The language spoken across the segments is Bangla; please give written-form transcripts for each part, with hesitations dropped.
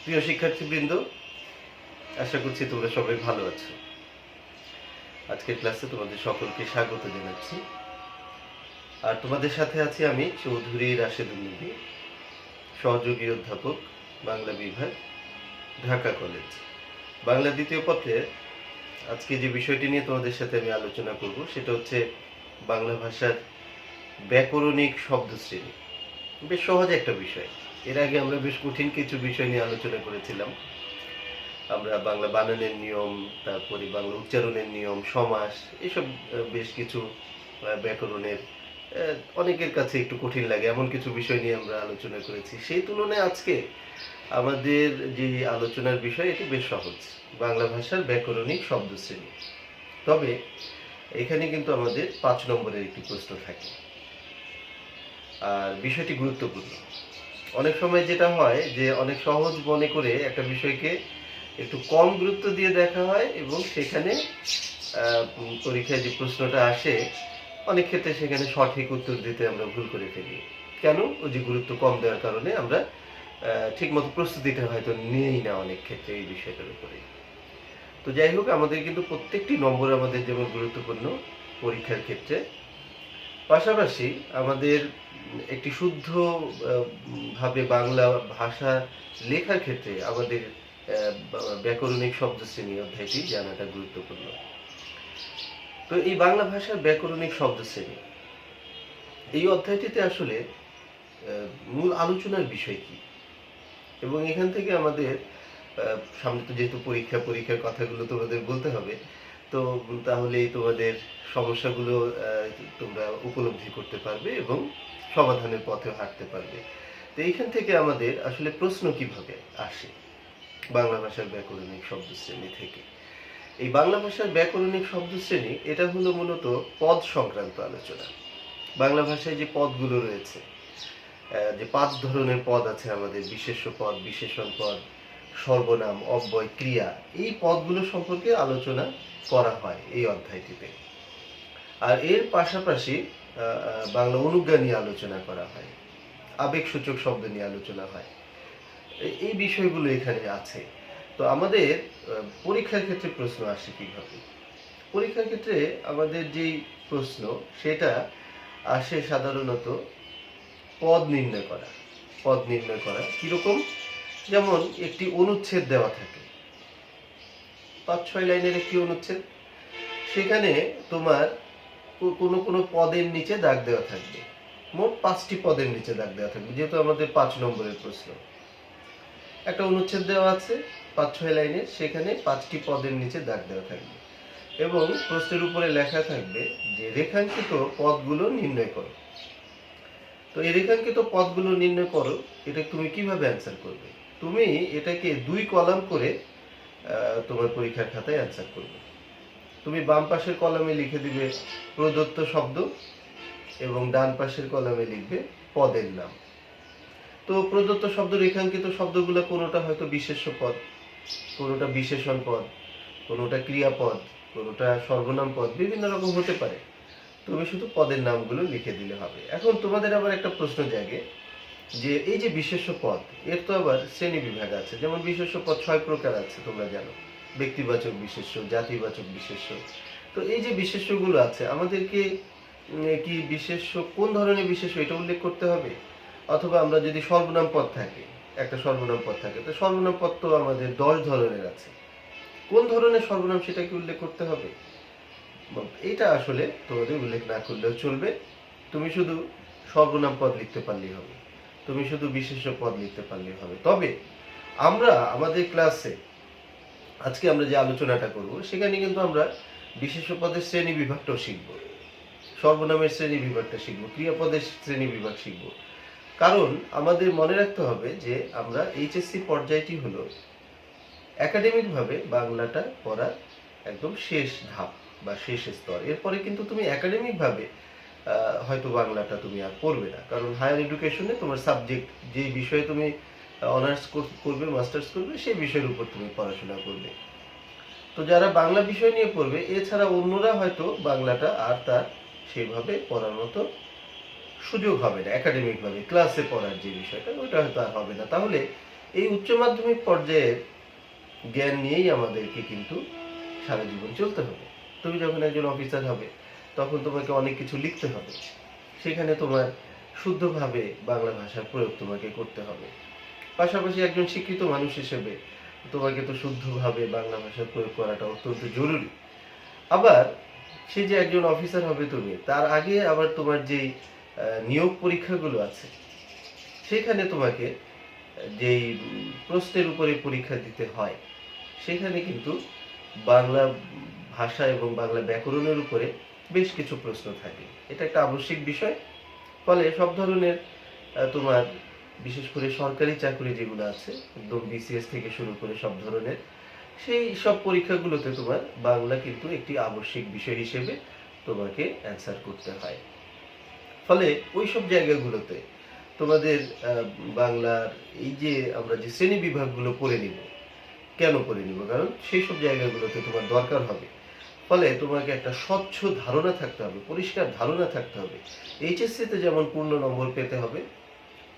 প্রিয় শিক্ষার্থীবৃন্দ, আশা করছি তোমরা সবাই ভালো আছো। আজকের ক্লাসে তোমাদের সকলকে স্বাগত জানাচ্ছি। আর তোমাদের সাথে আছি আমি চৌধুরী রাশেদুল নবী, সহযোগী অধ্যাপক, বাংলা বিভাগ, ঢাকা কলেজ। বাংলা দ্বিতীয় পত্রে আজকে যে বিষয়টি নিয়ে তোমাদের সাথে আমি আলোচনা করব সেটা হচ্ছে বাংলা ভাষার ব্যাকরণিক শব্দশ্রেণী। বেশ সহজ একটা বিষয়। এর আগে আমরা বেশ কঠিন কিছু বিষয় নিয়ে আলোচনা করেছিলাম। আমরা বাংলা বানানের নিয়ম, তারপরে বাংলা উচ্চারণের নিয়ম, সমাস, এসব বেশ কিছু ব্যাকরণের অনেকের কাছে একটু কঠিন লাগে এমন কিছু বিষয় নিয়ে আমরা আলোচনা করেছি। সেই তুলনায় আজকে আমাদের যে আলোচনার বিষয় এটি বেশ সহজ, বাংলা ভাষার ব্যাকরণিক শব্দশ্রেণী। তবে এখানে কিন্তু আমাদের 5 নম্বরের একটি প্রশ্ন থাকে, আর বিষয়টি গুরুত্বপূর্ণ। অনেক সময় যেটা হয় যে অনেক সহজ মনে করে একটা বিষয়কে একটু কম গুরুত্ব দিয়ে দেখা হয় এবং সেখানে পরীক্ষায় যে প্রশ্নটা আসে অনেক ক্ষেত্রে সেখানে সঠিক উত্তর দিতে আমরা ভুল করে ফেলি। কেন? ওই যে গুরুত্ব কম দেওয়ার কারণে আমরা ঠিকমতো প্রস্তুতিটা হয়তো নিই না অনেক ক্ষেত্রে এই বিষয়টার উপরে। তো যাই হোক, আমাদের কিন্তু প্রত্যেকটি নম্বর আমাদের যেমন গুরুত্বপূর্ণ পরীক্ষার ক্ষেত্রে, পাশাপাশি আমাদের একটি শুদ্ধ ভাবে বাংলা ভাষা লেখার ক্ষেত্রে আমাদের ব্যাকরণিক শব্দশ্রেণী অধ্যায়টি জানাটা গুরুত্বপূর্ণ। তো এই বাংলা ভাষার ব্যাকরণিক শব্দশ্রেণী এই অধ্যায়টিতে আসলে মূল আলোচনার বিষয় কি, এবং এখান থেকে আমাদের সামনে তো যেহেতু পরীক্ষার কথাগুলো তোমাদের বলতে হবে, তো তাহলেই তোমাদের সমস্যাগুলো তোমরা উপলব্ধি করতে পারবে এবং সমাধানের পথে হাঁটতে পারবে। তো এইখান থেকে আমাদের আসলে প্রশ্ন কিভাবে আসে বাংলা ভাষার ব্যাকরণিক শব্দশ্রেণী থেকে। এই বাংলা ভাষার ব্যাকরণিক শব্দশ্রেণী এটা হলো মূলত পদ সংক্রান্ত আলোচনা। বাংলা ভাষায় যে পদগুলো রয়েছে, যে 5 ধরনের পদ আছে আমাদের, বিশেষ্য পদ, বিশেষণ পদ, সর্বনাম, অব্যয়, ক্রিয়া, এই পদগুলো সম্পর্কে আলোচনা করা হয় এই অধ্যায়টিতে। আর এর পাশাপাশি বাংলা অনুজ্ঞা নিয়ে আলোচনা করা হয়, আবেগসূচক শব্দ নিয়ে আলোচনা হয়। এই বিষয়গুলো এখানে আছে। তো আমাদের পরীক্ষার ক্ষেত্রে প্রশ্ন আসে কিভাবে? পরীক্ষার ক্ষেত্রে আমাদের যেই প্রশ্ন সেটা আসে সাধারণত পদ নির্ণয় করা কিরকম? যেমন একটি অনুচ্ছেদ দেওয়া থাকে, 5-6 লাইনের একটি অনুচ্ছেদ, সেখানে তোমার কোনো পদের নিচে দাগ দেওয়া থাকবে, মোট 5টি পদের নিচে দাগ দেওয়া থাকবে। যেহেতু আমাদের 5 নম্বরের প্রশ্ন, একটা অনুচ্ছেদ দেওয়া আছে 5-6 লাইনের, সেখানে 5টি পদের নিচে দাগ দেওয়া থাকবে এবং প্রশ্নের উপরে লেখা থাকবে যে রেখাঙ্কিত পদগুলো নির্ণয় করো। তো এই রেখাঙ্কিত পদগুলো নির্ণয় করো, এটা তুমি কিভাবে অ্যান্সার করবে? তুমি এটাকে 2 কলাম করে তোমার পরীক্ষার খাতায় অ্যান্সার করবে। তুমি বাম পাশের কলামে লিখে দিবে প্রদত্ত শব্দ এবং ডান পাশের কলামে লিখবে পদের নাম। তো প্রদত্ত শব্দ, রেখাঙ্কিত শব্দগুলো কোনোটা হয়তো বিশেষ্য পদ, কোনোটা বিশেষণ পদ, কোনোটা ক্রিয়াপদ, কোনোটা সর্বনাম পদ, বিভিন্ন রকম হতে পারে। তুমি শুধু পদের নামগুলো লিখে দিলে হবে। এখন তোমাদের আবার একটা প্রশ্ন জাগে যে এই যে বিশেষ্য পদ, এর তো আবার শ্রেণী বিভাগ আছে। যেমন বিশেষ্য পদ 6 প্রকার আছে, তোমরা জানো, ব্যক্তিবাচক বিশেষ্য, জাতিবাচক বিশেষ্য। তো এই যে বিশেষ্যগুলো আছে, আমাদেরকে কি বিশেষ্য, কোন ধরনের বিশেষ্য এটা উল্লেখ করতে হবে? অথবা আমরা যদি সর্বনাম পদ থাকে, একটা সর্বনাম পদ থাকে, তো সর্বনাম পদ তো আমাদের 10 ধরনের আছে, কোন ধরনের সর্বনাম সেটাকে উল্লেখ করতে হবে? এটা আসলে তোমাদের উল্লেখ না করলেও চলবে। তুমি শুধু সর্বনাম পদ লিখতে পারলেই হবে, তুমি শুধু বিশেষ্য পদ লিখতে পারলেই হবে। তবে আমরা আমাদের ক্লাসে আজকে আমরা যে আলোচনাটা করব সেখানে কিন্তু আমরা বিশেষ্য পদের শ্রেণী বিভাগটাও শিখব, সর্বনামের শ্রেণী বিভাগটা শিখব, ক্রিয়াপদের শ্রেণী বিভাগ শিখব। কারণ আমাদের মনে রাখতে হবে যে আমরা এইচএসসি পর্যায়টি হলো একাডেমিকভাবে বাংলাটা পড়ার একদম শেষ ধাপ বা শেষ স্তর। এরপরে কিন্তু তুমি একাডেমিকভাবে হয়তো বাংলাটা তুমি আর পড়বে না, কারণ হায়ার এডুকেশনে তোমার সাবজেক্ট, যে বিষয়ে তুমি অনার্স করবে, মাস্টার্স করবে, সেই বিষয়ের উপর তুমি পড়াশোনা করবে। তো যারা বাংলা বিষয় নিয়ে পড়বে, এছাড়া অন্যরা হয়তো বাংলাটা আর তার সেভাবে পড়ার মতো সুযোগ হবে না। একাডেমিকভাবে ক্লাসে পড়ার যে বিষয়টা, ওইটা হয়তো আর হবে না। তাহলে এই উচ্চ মাধ্যমিক পর্যায়ের জ্ঞান নিয়েই আমাদেরকে কিন্তু সারা জীবন চলতে হবে। তুমি যখন একজন অফিসার হবে তখন তোমাকে অনেক কিছু লিখতে হবে, সেখানে তোমার শুদ্ধভাবে বাংলা ভাষার প্রয়োগ তোমাকে করতে হবে। পাশাপাশি একজন শিক্ষিত মানুষ হিসেবে তোমাকে তো শুদ্ধভাবে বাংলা ভাষার প্রয়োগ করাটা অত্যন্ত জরুরি। আবার সে যে একজন অফিসার হবে তুমি, তার আগে আবার তোমার যেই নিয়োগ পরীক্ষাগুলো আছে, সেখানে তোমাকে যেই প্রশ্নের উপরে পরীক্ষা দিতে হয়, সেখানে কিন্তু বাংলা ভাষা এবং বাংলা ব্যাকরণের উপরে বেশ কিছু প্রশ্ন থাকে। এটা একটা আবশ্যিক বিষয়। ফলে সব ধরনের তোমার বিশেষ করে সরকারি চাকরি যেগুলো আছে, একদম বিসিএস থেকে শুরু করে সব ধরনের সেই সব পরীক্ষাগুলোতে তোমার বাংলা কিন্তু একটি আবশ্যিক বিষয় হিসেবে তোমাকে অ্যান্সার করতে হয়। ফলে ওই সব জায়গাগুলোতে তোমাদের বাংলার এই যে আমরা যে শ্রেণী বিভাগগুলো পড়ে নিব, কেন পড়ে নিব? কারণ সেই সব জায়গাগুলোতে তোমার দরকার হবে। ফলে তোমাকে একটা স্বচ্ছ ধারণা থাকতে হবে, পরিষ্কার ধারণা থাকতে হবে। এইচএসসিতে যেমন পূর্ণ নম্বর পেতে হবে,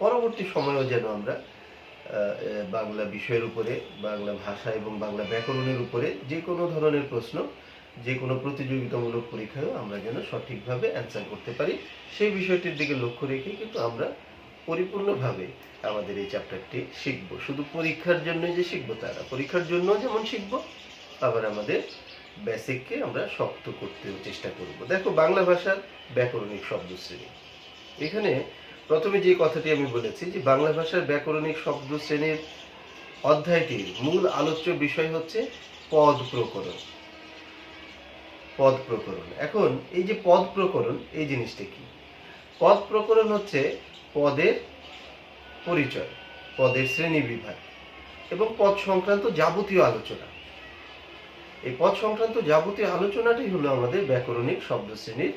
পরবর্তী সময়েও যেন আমরা বাংলা বিষয়ের উপরে, বাংলা ভাষা এবং বাংলা ব্যাকরণের উপরে যে কোনো ধরনের প্রশ্ন, যে কোনো প্রতিযোগিতামূলক পরীক্ষায়ও আমরা যেন সঠিকভাবে অ্যান্সার করতে পারি, সেই বিষয়টির দিকে লক্ষ্য রেখে কিন্তু আমরা পরিপূর্ণভাবে আমাদের এই চ্যাপ্টারটি শিখব। শুধু পরীক্ষার জন্যই যে শিখবো তা না, পরীক্ষার জন্য যেমন শিখবো, আবার আমাদের বেসিককে আমরা শক্ত করতেও চেষ্টা করব। দেখো, বাংলা ভাষার ব্যাকরণিক শব্দশ্রেণী। এখানে প্রথমে যে কথাটি আমি বলেছি যে বাংলা ভাষার ব্যাকরণিক শব্দশ্রেণীর অধ্যায়টির মূল আলোচ্য বিষয় হচ্ছে পদ প্রকরণ। পদ প্রকরণ। এখন এই যে পদ প্রকরণ, এই জিনিসটা কি? পদ প্রকরণ হচ্ছে পদের পরিচয়, পদের শ্রেণী বিভাগ এবং পদ সংক্রান্ত যাবতীয় আলোচনা। এই পদ সংক্রান্ত যাবতীয় আলোচনাটাই হলো আমাদের ব্যাকরণিক শব্দশ্রেণীর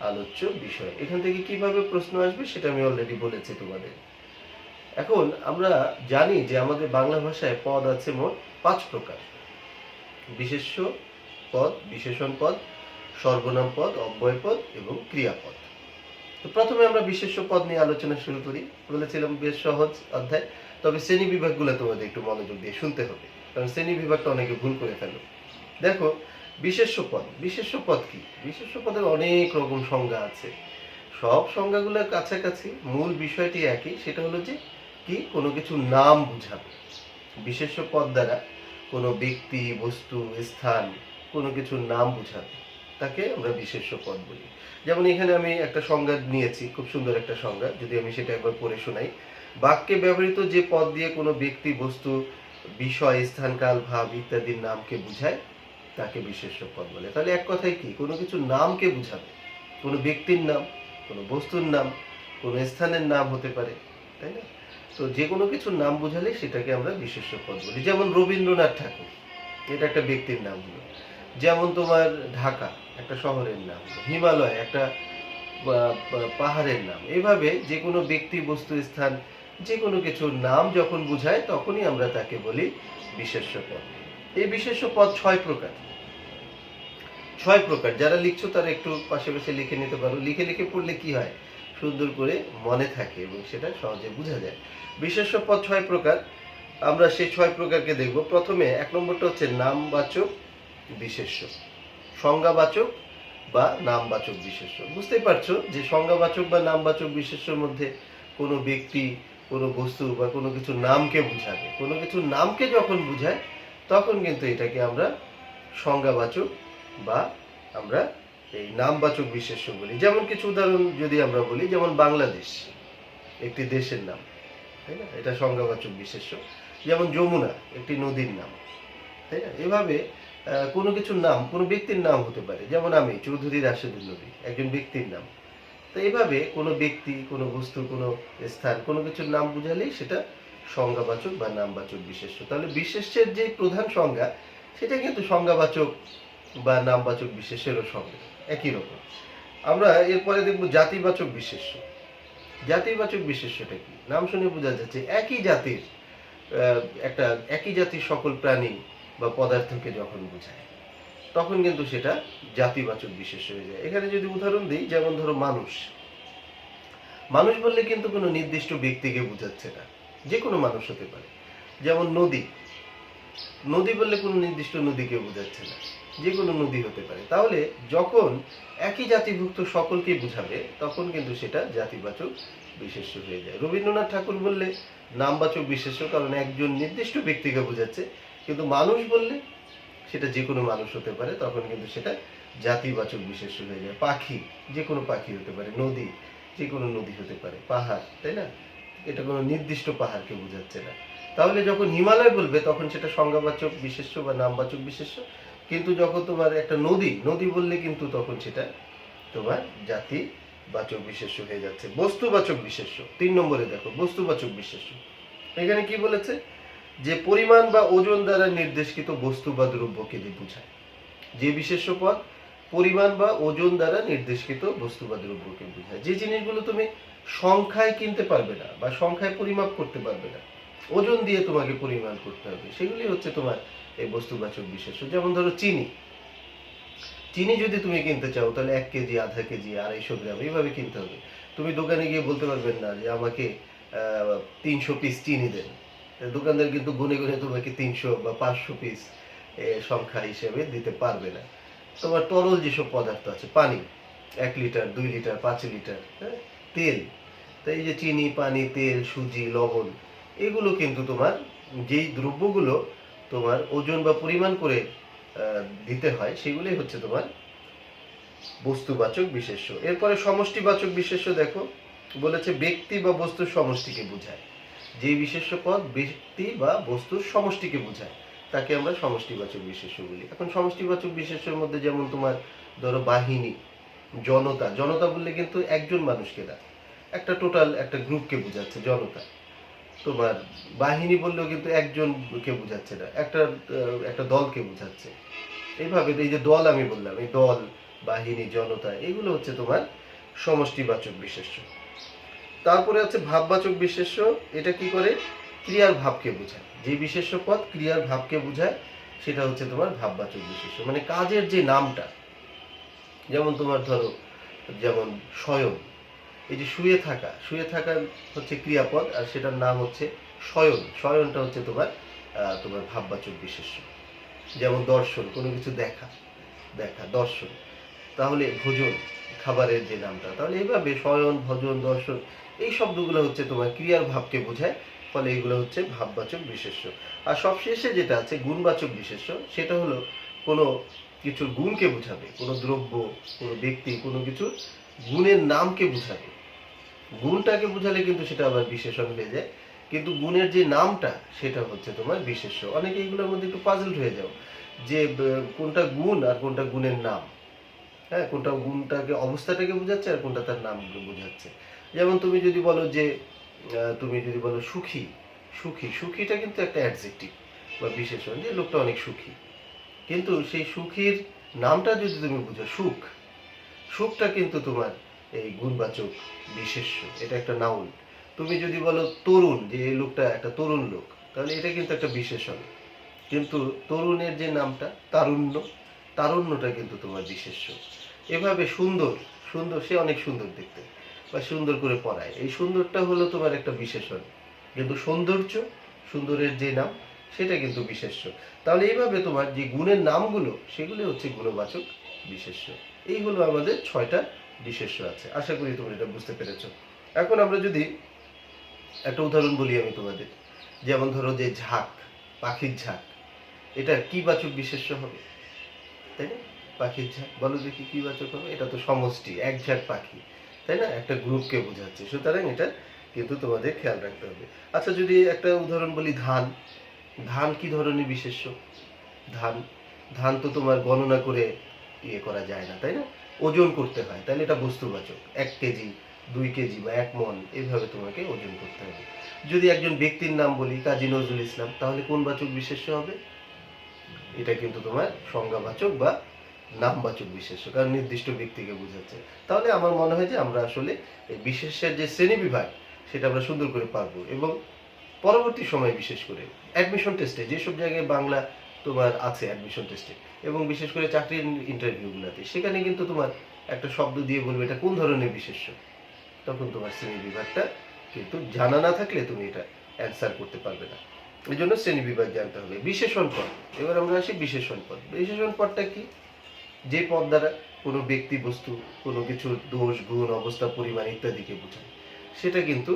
আলোচ্য বিষয়। এখান থেকে কিভাবে প্রশ্ন আসবে সেটা আমি অলরেডি বলেছি তোমাদের। এখন আমরা জানি যে আমাদের বাংলা ভাষায় পদ আছে মোট 5 প্রকার: বিশেষ্য পদ, বিশেষণ পদ, সর্বনাম পদ, অব্যয় পদ এবং ক্রিয়াপদ। তো প্রথমে আমরা বিশেষ্য পদ নিয়ে আলোচনা শুরু করি। বলেছিলাম বেশ সহজ অধ্যায়, তবে শ্রেণী বিভাগগুলো তোমাদের একটু মনোযোগ দিয়ে শুনতে হবে, কারণ শ্রেণী বিভাগটা অনেকে ভুল করে ফেলো। দেখো, বিশেষ্য পদ। বিশেষ্য পদ কি? বিশেষ্য পদের অনেক রকম সংজ্ঞা আছে। সব সংজ্ঞাগুলোর কাছাকাছি, মূল বিষয়টি একই, সেটা হলো যে কি, কোনো কিছু নাম বোঝাবে। বিশেষ্য পদ দ্বারা কোনো ব্যক্তি, বস্তু, স্থান, কোনো কিছুর নাম বোঝাবে, তাকে আমরা বিশেষ্য পদ বলি। যেমন এখানে আমি একটা সংজ্ঞা নিয়েছি, খুব সুন্দর একটা সংজ্ঞা, যদি আমি সেটা একবার পড়ে শোনাই। বাক্যে ব্যবহৃত যে পদ দিয়ে কোনো ব্যক্তি, বস্তু, বিষয়, স্থান, কাল, ভাব ইত্যাদির নামকে বোঝায়, তাকে বিশেষ্য পদ বলে। তাহলে এক কথায় কি, কোনো কিছুর নামকে বোঝাবে। কোনো ব্যক্তির নাম, কোনো বস্তুর নাম, কোনো স্থানের নাম হতে পারে, তাই না? তো যে কোনো কিছুর নাম বোঝালে সেটাকে আমরা বিশেষ্য পদ বলি। যেমন রবীন্দ্রনাথ ঠাকুর, এটা একটা ব্যক্তির নাম হলো। যেমন তোমার ঢাকা একটা শহরের নাম, হিমালয় একটা পাহাড়ের নাম। এইভাবে যে কোনো ব্যক্তি, বস্তু, স্থান, যে কোনো কিছুর নাম যখন বোঝায় তখনই আমরা তাকে বলি বিশেষ্য পদ। এই বিশেষ্য পদ 6 প্রকার। 6 প্রকার। যারা লিখছো তারা একটু পাশে পাশে লিখে নিতে পারো। লিখে লিখে পড়লে কি হয়, সুন্দর করে মনে থাকে এবং সেটা সহজে বোঝা যায়। বিশেষ্য পদ 6 প্রকার। আমরা সেই 6 প্রকারকে দেখব। প্রথমে 1 নম্বরটা হচ্ছে নামবাচক বিশেষ্য, সংজ্ঞাবাচক বা নামবাচক বিশেষ্য। বুঝতেই পারছো যে সংজ্ঞাবাচক বা নামবাচক বিশেষ্যের মধ্যে কোনো ব্যক্তি, কোনো বস্তু বা কোনো কিছুর নামকে বোঝাবে। কোনো কিছুর নামকে যখন বোঝায় তখন কিন্তু এটাকে আমরা সংজ্ঞাবাচক বা আমরা এই নামবাচক বিশেষ্য বলি। যেমন কিছু উদাহরণ যদি আমরা বলি, যেমন বাংলাদেশ একটি দেশের নাম, তাই না? এটা সংজ্ঞাবাচক বিশেষ্য। যেমন যমুনা একটি নদীর নাম, তাই না? এভাবে কোনো কিছুর নাম কোনো ব্যক্তির নাম হতে পারে। যেমন আমি চৌধুরী রাশেদুল নবী, একজন ব্যক্তির নাম। তো এইভাবে কোনো ব্যক্তি, কোনো বস্তু, কোনো স্থান, কোনো কিছুর নাম বুঝালেই সেটা সংজ্ঞাবাচক বা নামবাচক বিশেষ্য। তাহলে বিশেষ্যের যে প্রধান সংজ্ঞা, সেটা কিন্তু সংজ্ঞাবাচক বা নামবাচক বিশেষ্যেরও সংজ্ঞা একই রকম। আমরা এরপরে দেখব জাতিবাচক বিশেষ্য। জাতিবাচক বিশেষ্যটা কি? নাম শুনে বোঝা যাচ্ছে একই জাতির একটা একই জাতির সকল প্রাণী বা পদার্থকে যখন বোঝায় তখন কিন্তু সেটা জাতিবাচক বিশেষ্য হয়ে যায়। এখানে যদি উদাহরণ দিই, যেমন ধরো মানুষ। মানুষ বললে কিন্তু কোনো নির্দিষ্ট ব্যক্তিকে বোঝাচ্ছে না, যে কোনো মানুষ হতে পারে। যেমন নদী, নদী বললে কোনো নির্দিষ্ট নদীকে বোঝাচ্ছে না, যে কোনো নদী হতে পারে। তাহলে যখন একই জাতিভুক্ত সকলকেই বোঝাবে তখন কিন্তু সেটা জাতিবাচক বিশেষ্য হয়ে যায়। রবীন্দ্রনাথ ঠাকুর বললে নামবাচক বিশেষ্য, কারণ একজন নির্দিষ্ট ব্যক্তিকে বোঝাচ্ছে। কিন্তু মানুষ বললে সেটা যে কোনো মানুষ হতে পারে, তখন কিন্তু সেটা জাতিবাচক বিশেষ্য হয়ে যায়। পাখি, যে কোনো পাখি হতে পারে। নদী, যে কোনো নদী হতে পারে। পাহাড়, তাই না, এটা কোনো নির্দিষ্ট পাহাড়কে বোঝাচ্ছে না। তাহলে যখন হিমালয় বলবে তখন সেটা সংজ্ঞাবাচক বিশেষ্য বা নামবাচক বিশেষ্য। কিন্তু যখন তোমার একটা নদী, নদী বললে কিন্তু তখন সেটা তোমার জাতিবাচক বিশেষ্য হয়ে যাচ্ছে। বস্তুবাচক বিশেষ্য 3 নম্বরে দেখো, বস্তুবাচক বিশেষ্য। এখানে কি বলেছে, যে পরিমাণ বা ওজন দ্বারা নির্দেশিত বস্তু বা দ্রব্যকে যে বোঝায়। যে বিশেষ্য পদ পরিমাণ বা ওজন দ্বারা নির্দেশিত বস্তু বা দ্রব্যকে বোঝায়। যে জিনিসগুলো তুমি সংখ্যায় কিনতে পারবে না বা সংখ্যায় পরিমাপ করতে পারবে না, ওজন দিয়ে তোমাকে পরিমাণ করতে হবে, সেগুলি হচ্ছে তোমার এই বস্তুবাচক বিশেষ্য। যেমন ধরো চিনি, চিনি যদি তুমি কিনতে চাও তাহলে 1 কেজি, আধা কেজি, 250 গ্রাম এইভাবে কিনতে হবে। তুমি দোকানে গিয়ে বলতে পারবেন না যে আমাকে 300 পিস চিনি দেন। দোকানদার কিন্তু গুনে গুনে তোমাকে 300 বা 500 পিস সংখ্যা হিসেবে দিতে পারবে না। তোমার তরল যেসব পদার্থ আছে, পানি 1 লিটার, 2 লিটার, 5 লিটার, হ্যাঁ, তেল, তাই এই যে চিনি, পানি, তেল, সুজি, লবণ, এগুলো কিন্তু তোমার যেই দ্রব্যগুলো তোমার ওজন বা পরিমাণ করে দিতে হয়, সেগুলোই হচ্ছে তোমার বস্তুবাচক বিশেষ্য। এরপরে সমষ্টিবাচক বিশেষ্য দেখো, বলেছে ব্যক্তি বা বস্তুর সমষ্টিকে বোঝায়। যে বিশেষ্য পদ ব্যক্তি বা বস্তুর সমষ্টিকে বোঝায় তাকে আমরা সমষ্টিবাচক বিশেষ্য বলি। এখন সমষ্টিবাচক বিশেষ্যের মধ্যে যেমন তোমার ধরো বাহিনী, জনতা, জনতা বললে কিন্তু একজন মানুষকে না, একটা টোটাল একটা গ্রুপকে বোঝাচ্ছে জনতা। তোমার বাহিনী বললেও কিন্তু একজনকে বোঝাচ্ছে না, একটা একটা দলকে বোঝাচ্ছে। এইভাবে এই যে দল আমি বললাম, এই দল, বাহিনী, জনতা, এগুলো হচ্ছে তোমার সমষ্টিবাচক বিশেষ্য। তারপরে আছে ভাববাচক বিশেষ্য। এটা কি করে, ক্রিয়ার ভাবকে বোঝায়। যে বিশেষ্য পদ ক্রিয়ার ভাবকে বোঝায় সেটা হচ্ছে তোমার ভাববাচক বিশেষ্য। মানে কাজের যে নামটা, যেমন তোমার ধরো, যেমন শয়ন, এই যে শুয়ে থাকা, শুয়ে থাকা হচ্ছে ক্রিয়াপদ, আর সেটার নাম হচ্ছে শয়ন। শয়নটা হচ্ছে তোমার তোমার ভাববাচক বিশেষ্য। যেমন দর্শন, কোনো কিছু দেখা, দেখা দর্শন। তাহলে ভোজন, খাবারের যে নামটা। তাহলে এইভাবে শয়ন, ভোজন, দর্শন, এই শব্দগুলো হচ্ছে তোমার ক্রিয়ার ভাবকে বোঝায়, ফলে এগুলো হচ্ছে ভাববাচক বিশেষ্য। আর সবশেষে যেটা আছে গুণবাচক বিশেষ্য, সেটা হলো কোনো কিছুর গুণকে বোঝাবে, কোনো দ্রব্য, কোনো ব্যক্তি, কোনো কিছুর গুণের নামকে বোঝাবে। গুণটাকে বোঝালে কিন্তু সেটা আবার বিশেষণ হয়ে যায়, কিন্তু গুণের যে নামটা সেটা হচ্ছে তোমার বিশেষ্য। অনেকে এইগুলোর মধ্যে একটু পাজলড হয়ে যাও যে কোনটা গুণ আর কোনটা গুণের নাম। হ্যাঁ, কোনটা গুণটাকে, অবস্থাটাকে বোঝাচ্ছে, আর কোনটা তার নামকে বোঝাচ্ছে। যেমন তুমি যদি বলো যে তুমি যদি বলো সুখী, সুখী, সুখীটা কিন্তু একটা অ্যাডজেক্টিভ বা বিশেষণ, যে লোকটা অনেক সুখী। কিন্তু সেই সুখীর নামটা যদি তুমি বুঝো সুখ, সুখটা কিন্তু তোমার এই গুণবাচক বিশেষ্য, এটা একটা নাউন। তুমি যদি বলো তরুণ, যে এই লোকটা একটা তরুণ লোক, তাহলে এটা কিন্তু একটা বিশেষণ। কিন্তু তরুণের যে নামটা তারুণ্য, তারুণ্যটা কিন্তু তোমার বিশেষ্য। এভাবে সুন্দর, সুন্দর, সে অনেক সুন্দর দেখতে বা সুন্দর করে পড়ায়, এই সুন্দরটা হলো তোমার একটা বিশেষণ। কিন্তু সৌন্দর্য, সুন্দরের যে নাম, সেটা কিন্তু বিশেষ্য। তাহলে এইভাবে তোমার যে গুণের নামগুলো, সেগুলো হচ্ছে গুণবাচক বিশেষ্য। এই হলো আমাদের 6টা বিশেষ্য আছে। আশা করি তোমরা এটা বুঝতে পেরেছো। এখন আমরা যদি একটা উদাহরণ বলি আমি তোমাদের, যেমন ধরো যে ঝাঁক, পাখির ঝাঁক, এটা কি বাচক বিশেষ্য হবে, তাই না? পাখির ঝাঁক, বলো দেখি কি বাচক হবে? এটা তো সমষ্টি, এক ঝাঁক পাখি, তাই না, একটা গ্রুপকে বোঝাচ্ছে। সুতরাং এটা কিন্তু তোমাদের খেয়াল রাখতে হবে। আচ্ছা, যদি একটা উদাহরণ বলি, ধান, ধান কি ধরনের বিশেষ্য? ধান, ধান তো তোমার গণনা করে ইয়ে করা যায় না, তাই না, ওজন করতে হয়, তাহলে এটা বস্তুবাচক। 1 কেজি, 2 কেজি বা 1 মণ, এইভাবে তোমাকে ওজন করতে হবে। যদি একজন ব্যক্তির নাম বলি, কাজী নজরুল ইসলাম, তাহলে কোন বাচক বিশেষ্য হবে? এটা কিন্তু তোমার সংজ্ঞাবাচক বা নামবাচক বিশেষ্য, কারণ নির্দিষ্ট ব্যক্তিকে বোঝাচ্ছে। তাহলে আমার মনে হয় যে আমরা আসলে এই বিশেষ্যের যে শ্রেণী বিভাগ, সেটা আমরা সুন্দর করে পারবো। এবং পরবর্তী সময় বিশেষ করে অ্যাডমিশন টেস্টে, যেসব জায়গায় বাংলা তোমার আছে অ্যাডমিশন টেস্টে, এবং বিশেষ করে চাকরির ইন্টারভিউগুলোতে, সেখানে কিন্তু তোমার একটা শব্দ দিয়ে বলবে এটা কোন ধরনের বিশেষ্য। তখন তোমার শ্রেণী বিভাগটা কিন্তু জানা না থাকলে তুমি এটা অ্যান্সার করতে পারবে না। এই জন্য শ্রেণী বিভাগ জানতে হবে। বিশেষণ পদ, এবার আমরা আসি বিশেষণ পদ। বিশেষণ পদটা কি? যে পদ দ্বারা কোনো ব্যক্তি বস্তু কোনো কিছুর দোষ গুণ অবস্থা পরিমাণ ইত্যাদিকে বোঝায় সেটা কিন্তু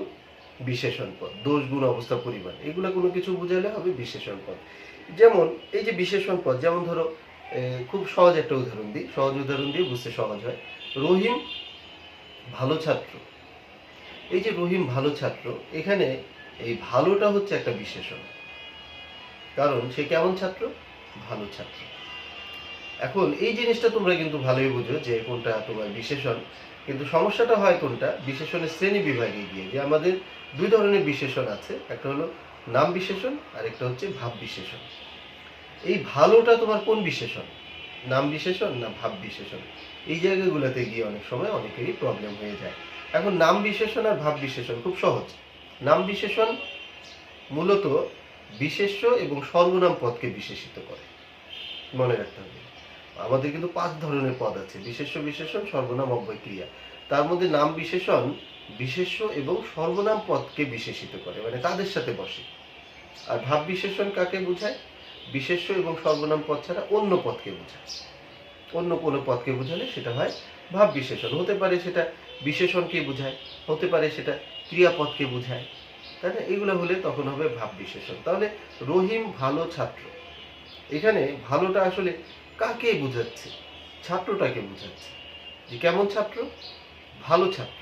বিশেষণ পদ। দোষ গুণ অবস্থা পরিমাণ এগুলো কোনো কিছু বোঝালে হবে বিশেষণ পদ। যেমন এই যে বিশেষণ পদ, যেমন ধরো খুব সহজ একটা উদাহরণ দিই, সহজ উদাহরণ দিয়ে বুঝতে সহজ হয়। রহিম ভালো ছাত্র। এই যে রহিম ভালো ছাত্র, এখানে এই ভালোটা হচ্ছে একটা বিশেষণ, কারণ সে কেমন ছাত্র? ভালো ছাত্র। এখন এই জিনিসটা তোমরা কিন্তু ভালোই বুঝো যে কোনটা তোমার বিশেষণ, কিন্তু সমস্যাটা হয় কোনটা? বিশেষণের শ্রেণী বিভাগে গিয়ে, যে আমাদের দুই ধরনের বিশেষণ আছে, একটা হলো নাম বিশেষণ আর একটা হচ্ছে ভাব বিশেষণ। এই ভালোটা তোমার কোন বিশেষণ? নাম বিশেষণ না ভাব বিশেষণ? এই জায়গাগুলোতে গিয়ে অনেক সময় অনেকেরই প্রবলেম হয়ে যায়। এখন নাম বিশেষণ আর ভাব বিশেষণ খুব সহজ। নাম বিশেষণ মূলত বিশেষ্য এবং সর্বনাম পদকে বিশেষিত করে, মনে রাখতে হবে। আমাদের কিন্তু 5 ধরনের পদ আছে, বিশেষ্য, বিশেষণ, সর্বনাম, অব্যয়, ক্রিয়া। তার মধ্যে নাম বিশেষণ বিশেষ্য এবং সর্বনাম পদকে বিশেষিত করে, মানে তাদের সাথে বসে। আর ভাব বিশেষণ কাকে বোঝায়? বিশেষ্য এবং সর্বনাম পদ ছাড়া অন্য পদকে বোঝায়। অন্য কোনো পদকে বোঝালে সেটা হয় ভাব বিশেষণ। হতে পারে সেটা বিশেষণকে বোঝায়, হতে পারে সেটা ক্রিয়াপদকে বোঝায়, তাই না? এগুলো হলে তখন হবে ভাব বিশেষণ। তাহলে রহিম ভালো ছাত্র, এখানে ভালোটা আসলে কাকে বোঝাচ্ছে? ছাত্রটাকে বোঝাচ্ছে। যে কেমন ছাত্র? ভালো ছাত্র।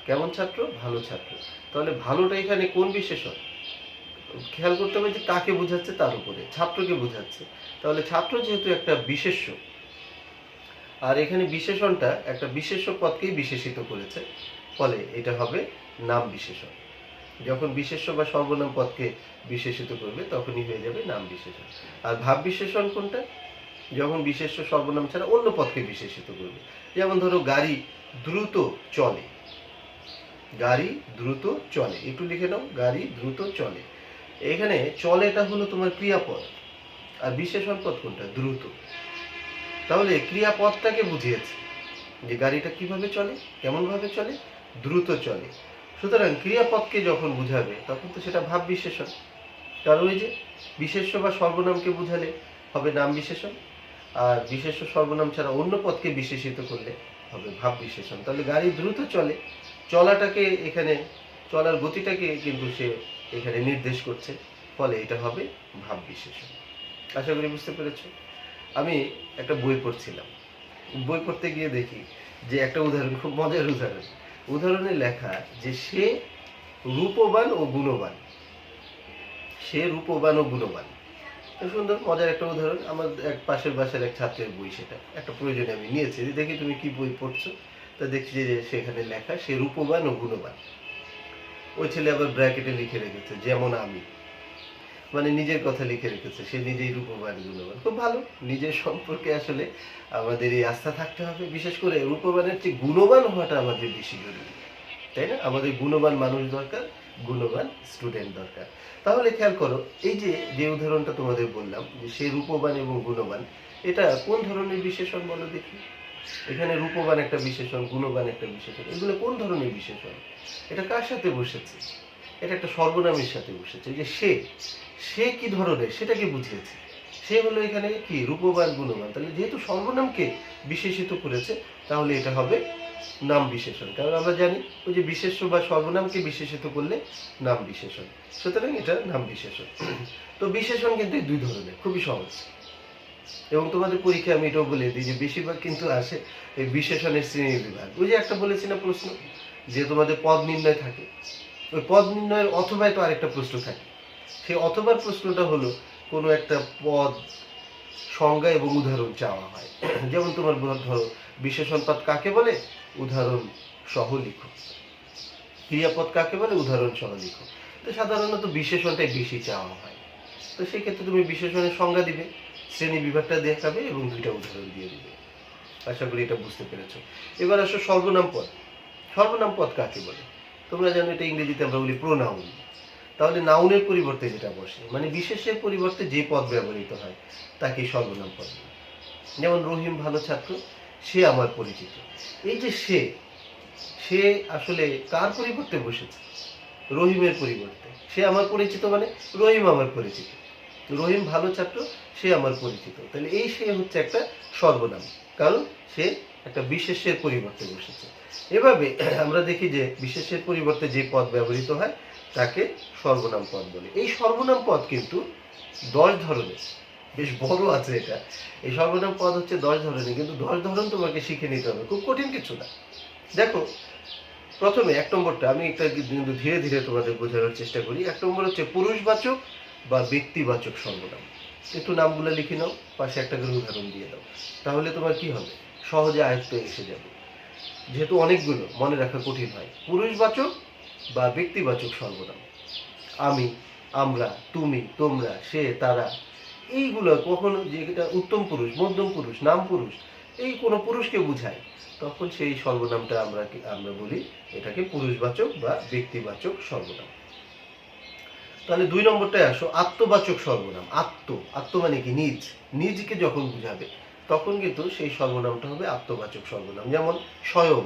কেমন ছাত্র? ভালো ছাত্র। তাহলে ভালোটা এখানে কোন বিশেষণ? খেয়াল করতে হবে যে কাকে বোঝাচ্ছে, তার উপরে ছাত্রকে বোঝাচ্ছে। তাহলে ছাত্র যেহেতু একটা বিশেষ্য, আর এখানে বিশেষণটা একটা বিশেষ্য পদকেই বিশেষিত করেছে, ফলে এটা হবে নাম বিশেষণ। যখন বিশেষ্য বা সর্বনাম পদকে বিশেষিত করবে তখনই হয়ে যাবে নাম বিশেষণ। আর ভাব বিশেষণ কোনটা? যখন বিশেষ্য সর্বনাম ছাড়া অন্য পদকে বিশেষিত করবে। যেমন ধরো গাড়ি দ্রুত চলে। গাড়ি দ্রুত চলে, একটু লিখে নাও, গাড়ি দ্রুত চলে। এখানে চলেটা হলো তোমার ক্রিয়াপদ, আর বিশেষণ পদ কোনটা? দ্রুত। তাহলে ক্রিয়াপদটাকে বুঝিয়েছে যে গাড়িটা কিভাবে চলে, কেমন ভাবে চলে, দ্রুত চলে। সুতরাং ক্রিয়াপদকে যখন বুঝাবে তখন তো সেটা ভাব বিশেষণ, কারণ ওই যে বিশেষ্য বা সর্বনামকে বুঝালে হবে নাম বিশেষণ, আর বিশেষ্য সর্বনাম ছাড়া অন্য পদকে বিশেষিত করলে হবে ভাব বিশেষণ। তাহলে গাড়ি দ্রুত চলে, চলাটাকে এখানে, চলার গতিটাকে কিন্তু সে এখানে নির্দেশ করছে, ফলে এটা হবে ভাব বিশেষণ। আশা করি বুঝতে পেরেছ। আমি একটা বই পড়ছিলাম, বই পড়তে গিয়ে দেখি যে একটা উদাহরণ, খুব মজার উদাহরণ। উদাহরণে লেখা যে সে রূপবান ও গুণবান। সে রূপবান ও গুণবান, সুন্দর মজার একটা উদাহরণ। আমার এক পাশের বাসার এক ছাত্রের বই, সেটা একটা প্রয়োজনে আমি নিয়েছি, দেখি তুমি কি বই পড়ছো। তা দেখছি যে সেখানে লেখা সে রূপবান ও গুণবান। ওই ছেলে আবার ব্র্যাকেটে লিখে রেখেছে যেমন আমি, মানে নিজের কথা লিখে রেখেছে, সে নিজেই রূপবান গুণবান। খুব ভালো, নিজের সম্পর্কে আসলে আমাদের এই আস্থা থাকতে হবে। বিশেষ করে রূপবানের চেয়ে গুণবান হওয়াটা আমাদের বেশি জরুরি, তাই না? আমাদের গুণবান মানুষ দরকার, গুণবান স্টুডেন্ট দরকার। তাহলে খেয়াল করো, এই যে যে উদাহরণটা তোমাদের বললাম যে সে রূপবান এবং গুণবান, এটা কোন ধরনের বিশেষণ বলো দেখি? এখানে রূপবান একটা বিশেষণ, গুণবান একটা বিশেষণ, এগুলো কোন ধরনের বিশেষণ? এটা কার সাথে বসেছে? এটা একটা সর্বনামের সাথে বসেছে। যে সে, সে কি ধরনের সেটাকে বুঝিয়েছে। সে হলো এখানে কি? রূপবান গুণবান। তাহলে যেহেতু সর্বনামকে বিশেষিত করেছে, তাহলে এটা হবে নাম বিশেষণ। কারণ আমরা জানি ওই যে বিশেষ্য বা সর্বনামকে বিশেষিত করলে নাম বিশেষণ, সুতরাং এটা নাম বিশেষণ। তো বিশেষণ কিন্তু এই দুই ধরনের, খুবই সহজ। এবং তোমাদের পরীক্ষায় আমি এটাও বলে দিই যে বেশিরভাগ কিন্তু আসে এই বিশেষণের শ্রেণী বিভাগ। ওই যে একটা বলেছি না প্রশ্ন, যে তোমাদের পদ নির্ণয় থাকে, ওই পদ নির্ণয়ের অথবায় তো আরেকটা প্রশ্ন থাকে। সেই অথবার প্রশ্নটা হলো কোনো একটা পদ সংজ্ঞা এবং উদাহরণ চাওয়া হয়। যেমন তোমার ধরো বিশেষণ পদ কাকে বলে, উদাহরণ সহ লিখো। ক্রিয়াপদ কাকে বলে, উদাহরণ সহ লিখো। তো সাধারণত বিশেষণটাই বেশি চাওয়া হয়। তো সেক্ষেত্রে তুমি বিশেষণের সংজ্ঞা দিবে, শ্রেণী বিভাগটা দেখাবে এবং দুইটা উদাহরণ দিয়ে দিবে। আশা করি এটা বুঝতে পেরেছো। এবার আসো সর্বনাম পদ। সর্বনাম পদ কাকে বলে? তোমরা জানো এটা ইংরেজিতে আমরা বলি প্রোনাউন। তাহলে নাউনের পরিবর্তে যেটা বসে, মানে বিশেষের পরিবর্তে যে পদ ব্যবহৃত হয় তাকে সর্বনাম পদ বলে। যেমন রহিম ভালো ছাত্র, সে আমার পরিচিত। এই যে সে, সে আসলে কার পরিবর্তে বসেছে? রহিমের পরিবর্তে। সে আমার পরিচিত মানে রহিম আমার পরিচিত, রহিম ভালো ছাত্র, সে আমার পরিচিত। তাহলে এই সে হচ্ছে একটা সর্বনাম, কারণ সে একটা বিশেষের পরিবর্তে বসেছে। এভাবে আমরা দেখি যে বিশেষের পরিবর্তে যে পদ ব্যবহৃত হয় তাকে সর্বনাম পদ বলে। এই সর্বনাম পদ কিন্তু 10 ধরনের, বেশ বড় আছে এটা। এই সর্বনাম পদ হচ্ছে 10 ধরনের, কিন্তু 10 ধরন তোমাকে শিখে নিতে হবে, খুব কঠিন কিছু না। দেখো, প্রথমে 1 নম্বরটা আমি একটা কিন্তু ধীরে ধীরে তোমাদের বোঝানোর চেষ্টা করি। 1 নম্বর হচ্ছে পুরুষবাচক বা ব্যক্তিবাচক সর্বনাম। একটু নামগুলো লিখে নাও, পাশে একটা করে উদাহরণ দিয়ে দাও, তাহলে তোমার কি হবে, সহজে আয়ত্তে এসে যাবে। যেহেতু অনেকগুলো মনে রাখা কঠিন হয়। পুরুষবাচক বা ব্যক্তিবাচক সর্বনাম, আমি, আমরা, তুমি, তোমরা, সে, তারা, এইগুলো কখনো যেটা উত্তম পুরুষ, মধ্যম পুরুষ, নাম পুরুষ, এই কোনো পুরুষকে বোঝায়, তখন সেই সর্বনামটা আমরা বলি এটাকে পুরুষবাচক বা ব্যক্তিবাচক সর্বনাম। তাহলে 2 নম্বরটায় আসো, আত্মবাচক সর্বনাম। আত্ম মানে কি, নিজ, নিজকে যখন বুঝাবে তখন কিন্তু সেই সর্বনামটা হবে আত্মবাচক সর্বনাম। যেমন স্বয়ং,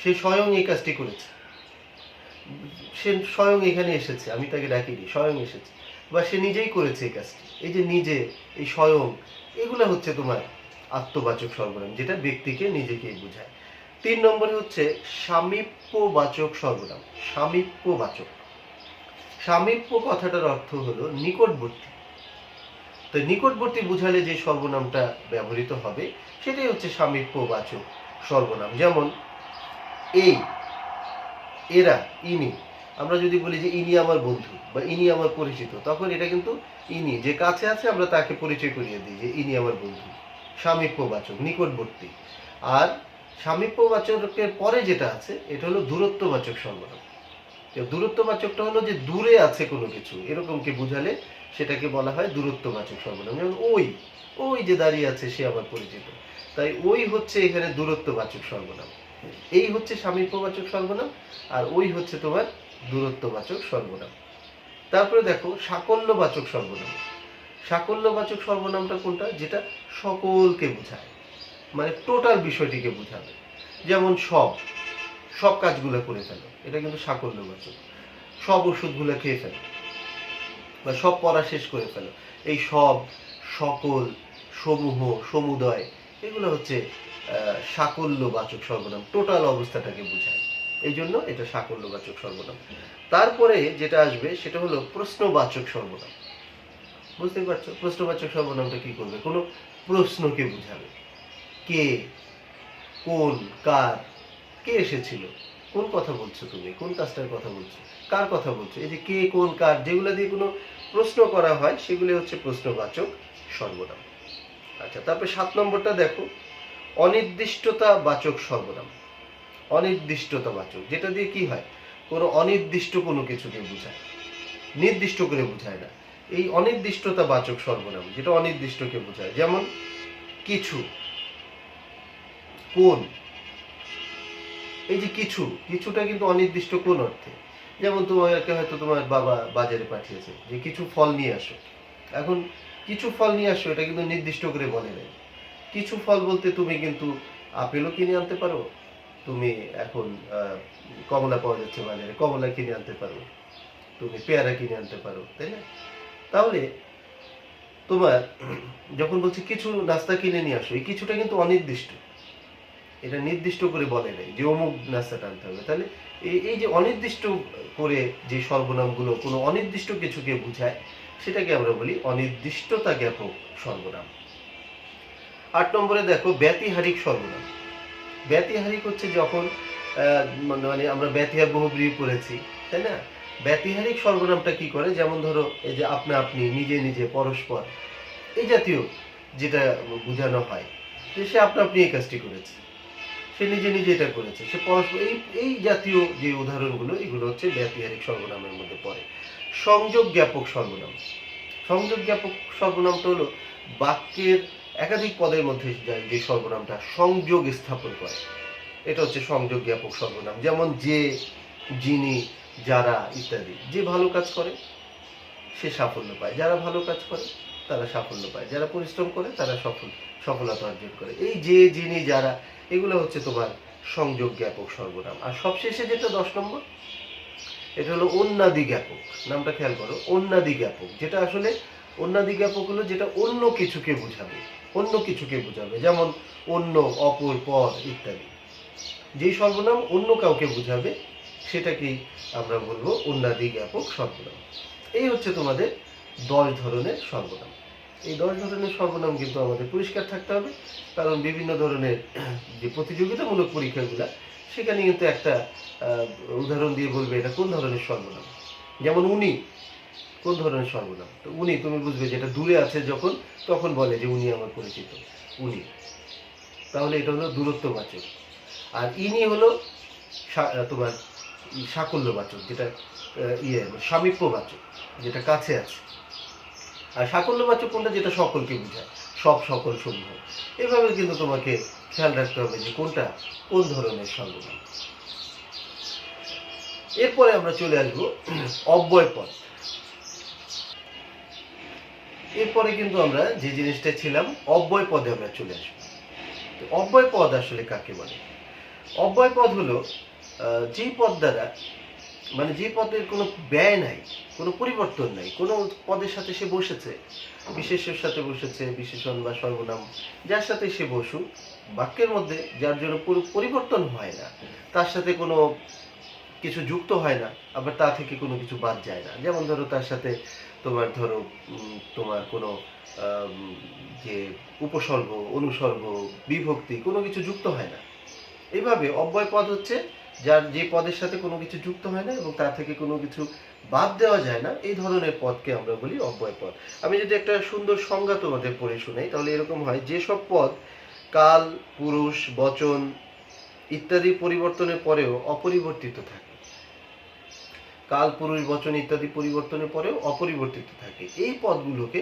সে স্বয়ং এই কাজটি করেছে, সে স্বয়ং এখানে এসেছে, আমি তাকে ডাকিনি, স্বয়ং এসেছে, বা সে নিজেই করেছে এই কাজটি। এই যে নিজে, এই স্বয়ং, এগুলো হচ্ছে তোমার আত্মবাচক সর্বনাম, যেটা ব্যক্তিকে নিজেকেই বোঝায়। 3 নম্বরে হচ্ছে সামীপ্যবাচক সর্বনাম। সামীপ্যবাচক, সামীপ্য কথাটার অর্থ হলো নিকটবর্তী। তো নিকটবর্তী বোঝালে যে সর্বনামটা ব্যবহৃত হবে সেটাই হচ্ছে সামীপ্যবাচক সর্বনাম। যেমন এই, এরা, ইনি। আমরা যদি বলি যে ইনি আমার বন্ধু বা ইনি আমার পরিচিত, তখন এটা কিন্তু ইনি, যে কাছে আছে আমরা তাকে পরিচয় করিয়ে দিই যে ইনি আমার বন্ধু। সামীপ্যবাচক, নিকটবর্তী। আর সামীপ্যবাচকের পরে যেটা আছে এটা হলো দূরত্ববাচক সর্বনাম। দূরত্ববাচকটা হলো যে দূরে আছে কোনো কিছু, এরকমকে বোঝালে সেটাকে বলা হয় দূরত্ববাচক সর্বনাম। যেমন ওই, ওই যে দাঁড়িয়ে আছে সে আমার পরিচিত, তাই ওই হচ্ছে এখানে দূরত্ববাচক সর্বনাম। এই হচ্ছে সামীপ্যবাচক সর্বনাম, আর ওই হচ্ছে তোমার দূরত্ববাচক সর্বনাম। তারপরে দেখো সাকল্যবাচক সর্বনাম। সাকল্যবাচক সর্বনামটা কোনটা, যেটা সকলকে বোঝায়, মানে টোটাল বিষয়টিকে বোঝাবে। যেমন সব, সব কাজগুলো করে ফেলো, এটা কিন্তু সাকল্যবাচক। সব ওষুধগুলো খেয়ে ফেলো বা সব পড়া শেষ করে ফেলো। এই সব, সকল, সমূহ, সমুদয়, এগুলো হচ্ছে সাকল্যবাচক সর্বনাম, টোটাল অবস্থাটাকে বোঝায়, এই জন্য এটা সাকল্যবাচক সর্বনাম। তারপরে যেটা আসবে সেটা হলো প্রশ্নবাচক সর্বনাম। বুঝতে পারছো, প্রশ্নবাচক সর্বনামটা কি করবে, কোনো প্রশ্নকে বোঝাবে। কে, কোন, কার, কে এসেছিল, কোন কথা বলছো তুমি, কোন কাজটার কথা বলছো, কার কথা বলছো, এই যে কে, কোন, কার, যেগুলো দিয়ে কোনো প্রশ্ন করা হয় সেগুলো হচ্ছে প্রশ্নবাচক সর্বনাম। আচ্ছা, তারপরে 7 নম্বরটা দেখো, অনির্দিষ্টতা বাচক সর্বনাম। অনির্দিষ্টতা বাচক, যেটা দিয়ে কি হয়, কোনো অনির্দিষ্ট কোনো কিছুকে বোঝায়, নির্দিষ্ট করে বোঝায় না। এই অনির্দিষ্টতা বাচক সর্বনাম, যেটা অনির্দিষ্টকে বোঝায়। যেমন কিছু, কোন, এই যে কিছু, কিছুটা কিন্তু অনির্দিষ্ট কোন অর্থে। যেমন তোমাকে হয়তো তোমার বাবা বাজারে পাঠিয়েছে যে কিছু ফল নিয়ে আসো। এখন কিছু ফল নিয়ে আসো এটা কিন্তু নির্দিষ্ট করে বলে নাই। কিছু ফল বলতে তুমি কিন্তু আপেলও কিনে আনতে পারো, তুমি এখন কমলা পাওয়া যাচ্ছে বাজারে, কমলা কিনে আনতে পারো, তুমি পেয়ারা কিনে আনতে পারো, তাই না? তাহলে তোমার যখন বলছি কিছু নাস্তা কিনে নিয়ে আসো, এই কিছুটা কিন্তু অনির্দিষ্ট, এটা নির্দিষ্ট করে বলে নাই যে অমুক নাস্তাটা আনতে হবে। তাহলে এই যে অনির্দিষ্ট করে যে সর্বনামগুলো কোনো অনির্দিষ্ট কিছুকে বোঝায় সেটাকে আমরা বলি অনির্দিষ্টতা জ্ঞাপক সর্বনাম। 8 নম্বরে দেখো ব্যতিহারিক সর্বনাম। ব্যতিহারিক হচ্ছে যখন মানে আমরা ব্যতিহার বহুব্রীহি পড়েছি, তাই না? ব্যতিহারিক সর্বনামটা কি করে, যেমন ধরো এই যে আপনা আপনি, নিজে নিজে, পরস্পর, এই জাতীয় যেটা বোঝানো হয় যে সে আপনা আপনি এই কাজটি করেছে, সে নিজে নিজে এটা করেছে, সে পরস্পর, এই জাতীয় যে উদাহরণগুলো এগুলো হচ্ছে ব্যতিহারিক সর্বনামের মধ্যে পড়ে। সংযোগ জ্ঞাপক সর্বনাম। সংযোগ জ্ঞাপক সর্বনামটা হলো বাক্যের একাধিক পদের মধ্যে যে সর্বনামটা সংযোগ স্থাপন করে, এটা হচ্ছে সংযোগ জ্ঞাপক সর্বনাম। যেমন যে, যিনি, যারা ইত্যাদি। যে ভালো কাজ করে সে সাফল্য পায়, যারা ভালো কাজ করে তারা সাফল্য পায়, যারা পরিশ্রম করে তারা সফলতা অর্জন করে। এই যে, যিনি, যারা, এগুলো হচ্ছে তোমার সংযোগ জ্ঞাপক সর্বনাম। আর সবশেষে যেটা 10 নম্বর, এটা হলো অন্যাদি জ্ঞাপক। নামটা খেয়াল করো, অন্যাদি জ্ঞাপক। যেটা আসলে অন্যাদি জ্ঞাপক হলো যেটা অন্য কিছুকে বোঝাবে, অন্য কিছুকে বোঝাবে, যেমন অন্য, অপর, পর ইত্যাদি। যেই সর্বনাম অন্য কাউকে বোঝাবে সেটাকেই আমরা বলবো অন্যাদি জ্ঞাপক সর্বনাম। এই হচ্ছে তোমাদের 10 ধরনের সর্বনাম। এই 10 ধরনের সর্বনাম কিন্তু আমাদের পরিষ্কার থাকতে হবে, কারণ বিভিন্ন ধরনের যে প্রতিযোগিতামূলক পরীক্ষাগুলো সেখানে কিন্তু একটা উদাহরণ দিয়ে বলবে এটা কোন ধরনের সর্বনাম। যেমন উনি কোন ধরনের সর্বনাম? তো উনি তুমি বুঝবে যেটা দূরে আছে যখন, তখন বলে যে উনি আমার পরিচিত, উনি। তাহলে এটা হলো দূরত্ববাচক। আর ইনি হলো তোমার সাকল্যবাচক, যেটা সামীপ্যবাচক, যেটা কাছে আছে। আর সাকল্যবাচক কোনটা? যেটা সকলকে বোঝায়, সব, সকল, সমূহ। এভাবে কিন্তু তোমাকে খেয়াল রাখতে হবে যে কোনটা কোন ধরনের সর্বনাম। এরপরে আমরা চলে আসবো অব্যয় পদ। এরপরে কিন্তু আমরা যে জিনিসটা ছিলাম, অব্যয় পদে আমরা চলে আসবো। অব্যয় পদ আসলে কাকে বলে? অব্যয় পদ হলো যে পদ দ্বারা, মানে যে পদের কোনো ব্যয় নাই, কোনো পরিবর্তন নাই, কোনো পদের সাথে সে বসেছে, বিশেষ্যের সাথে বসেছে, বিশেষণ বা সর্বনাম যার সাথে সে বসুক, বাক্যের মধ্যে যার জন্য পরিবর্তন হয় না, তার সাথে কোনো কিছু যুক্ত হয় না, আবার তা থেকে কোনো কিছু বাদ যায় না। যেমন ধরো তার সাথে তোমার কোনো যে উপসর্গ, অনুসর্গ, বিভক্তি কোনো কিছু যুক্ত হয় না। এইভাবে অব্যয় পদ হচ্ছে যার যে পদের সাথে কোনো কিছু যুক্ত হয় না এবং তার থেকে কোনো কিছু বাদ দেওয়া যায় না, এই ধরনের পদকে আমরা বলি অব্যয় পদ। আমি যদি একটা সুন্দর সংজ্ঞা তোমাদের পড়ে শোনাই তাহলে এরকম হয়: যেসব পদ কাল, পুরুষ, বচন ইত্যাদি পরিবর্তনের পরেও অপরিবর্তিত থাকে, কাল, পুরুষ, বচন ইত্যাদি পরিবর্তনের পরেও অপরিবর্তিত থাকে, এই পদগুলোকে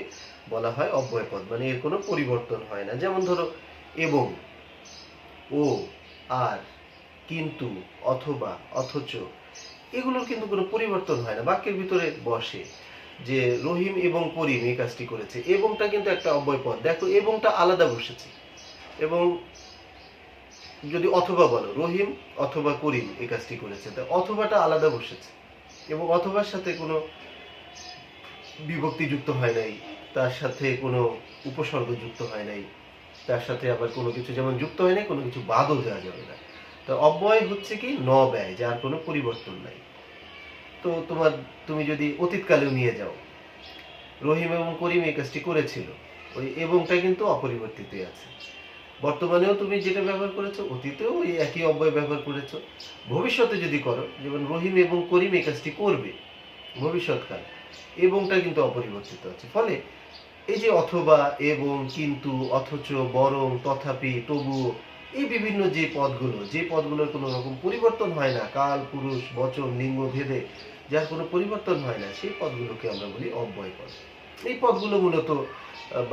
বলা হয় অব্যয় পদ। মানে এর কোনো পরিবর্তন হয় না। যেমন ধরো এবং, ও, আর, কিন্তু, অথবা, অথচ, এগুলোর কিন্তু কোনো পরিবর্তন হয় না, বাক্যের ভিতরে বসে। যে রহিম এবং করিম এই কাজটি করেছে, এবংটা কিন্তু একটা অব্যয় পদ। দেখো এবংটা আলাদা বসেছে, এবং যদি অথবা বলো রহিম অথবা করিম এই কাজটি করেছে, তা অথবাটা আলাদা বসেছে, এবং অথবার সাথে কোনো বিভক্তি যুক্ত হয় নাই, তার সাথে কোনো উপসর্গ যুক্ত হয় নাই, তার সাথে আবার কোনো কিছু যেমন যুক্ত হয় নাই, কোনো কিছু বাদও দেওয়া যাবে না। তো অব্যয় হচ্ছে কি ন ব্যয়, যার কোনো পরিবর্তন নাই। তো তুমি যদি অতীতকালেও নিয়ে যাও, রহিম এবং করিম এই কাজটি করেছিল, ওই এবংটা কিন্তু অপরিবর্তিত আছে। বর্তমানেও তুমি যেটা ব্যবহার করেছো, অতীতেও ওই একই অব্যয় ব্যবহার করেছো। ভবিষ্যতে যদি করো, যেমন রহিম এবং করিম এই কাজটি করবে, ভবিষ্যৎকাল, এবংটা কিন্তু অপরিবর্তিত আছে। ফলে এই যে অথবা, এবং, কিন্তু, অথচ, বরং, তথাপি, তবুও, এই বিভিন্ন যে পদগুলোর কোনো রকম পরিবর্তন হয় না, কাল, পুরুষ, বচন, লিঙ্গ ভেদে যার কোনো পরিবর্তন হয় না, সেই পদগুলোকে আমরা বলি অব্যয় পদ। এই পদগুলো মূলত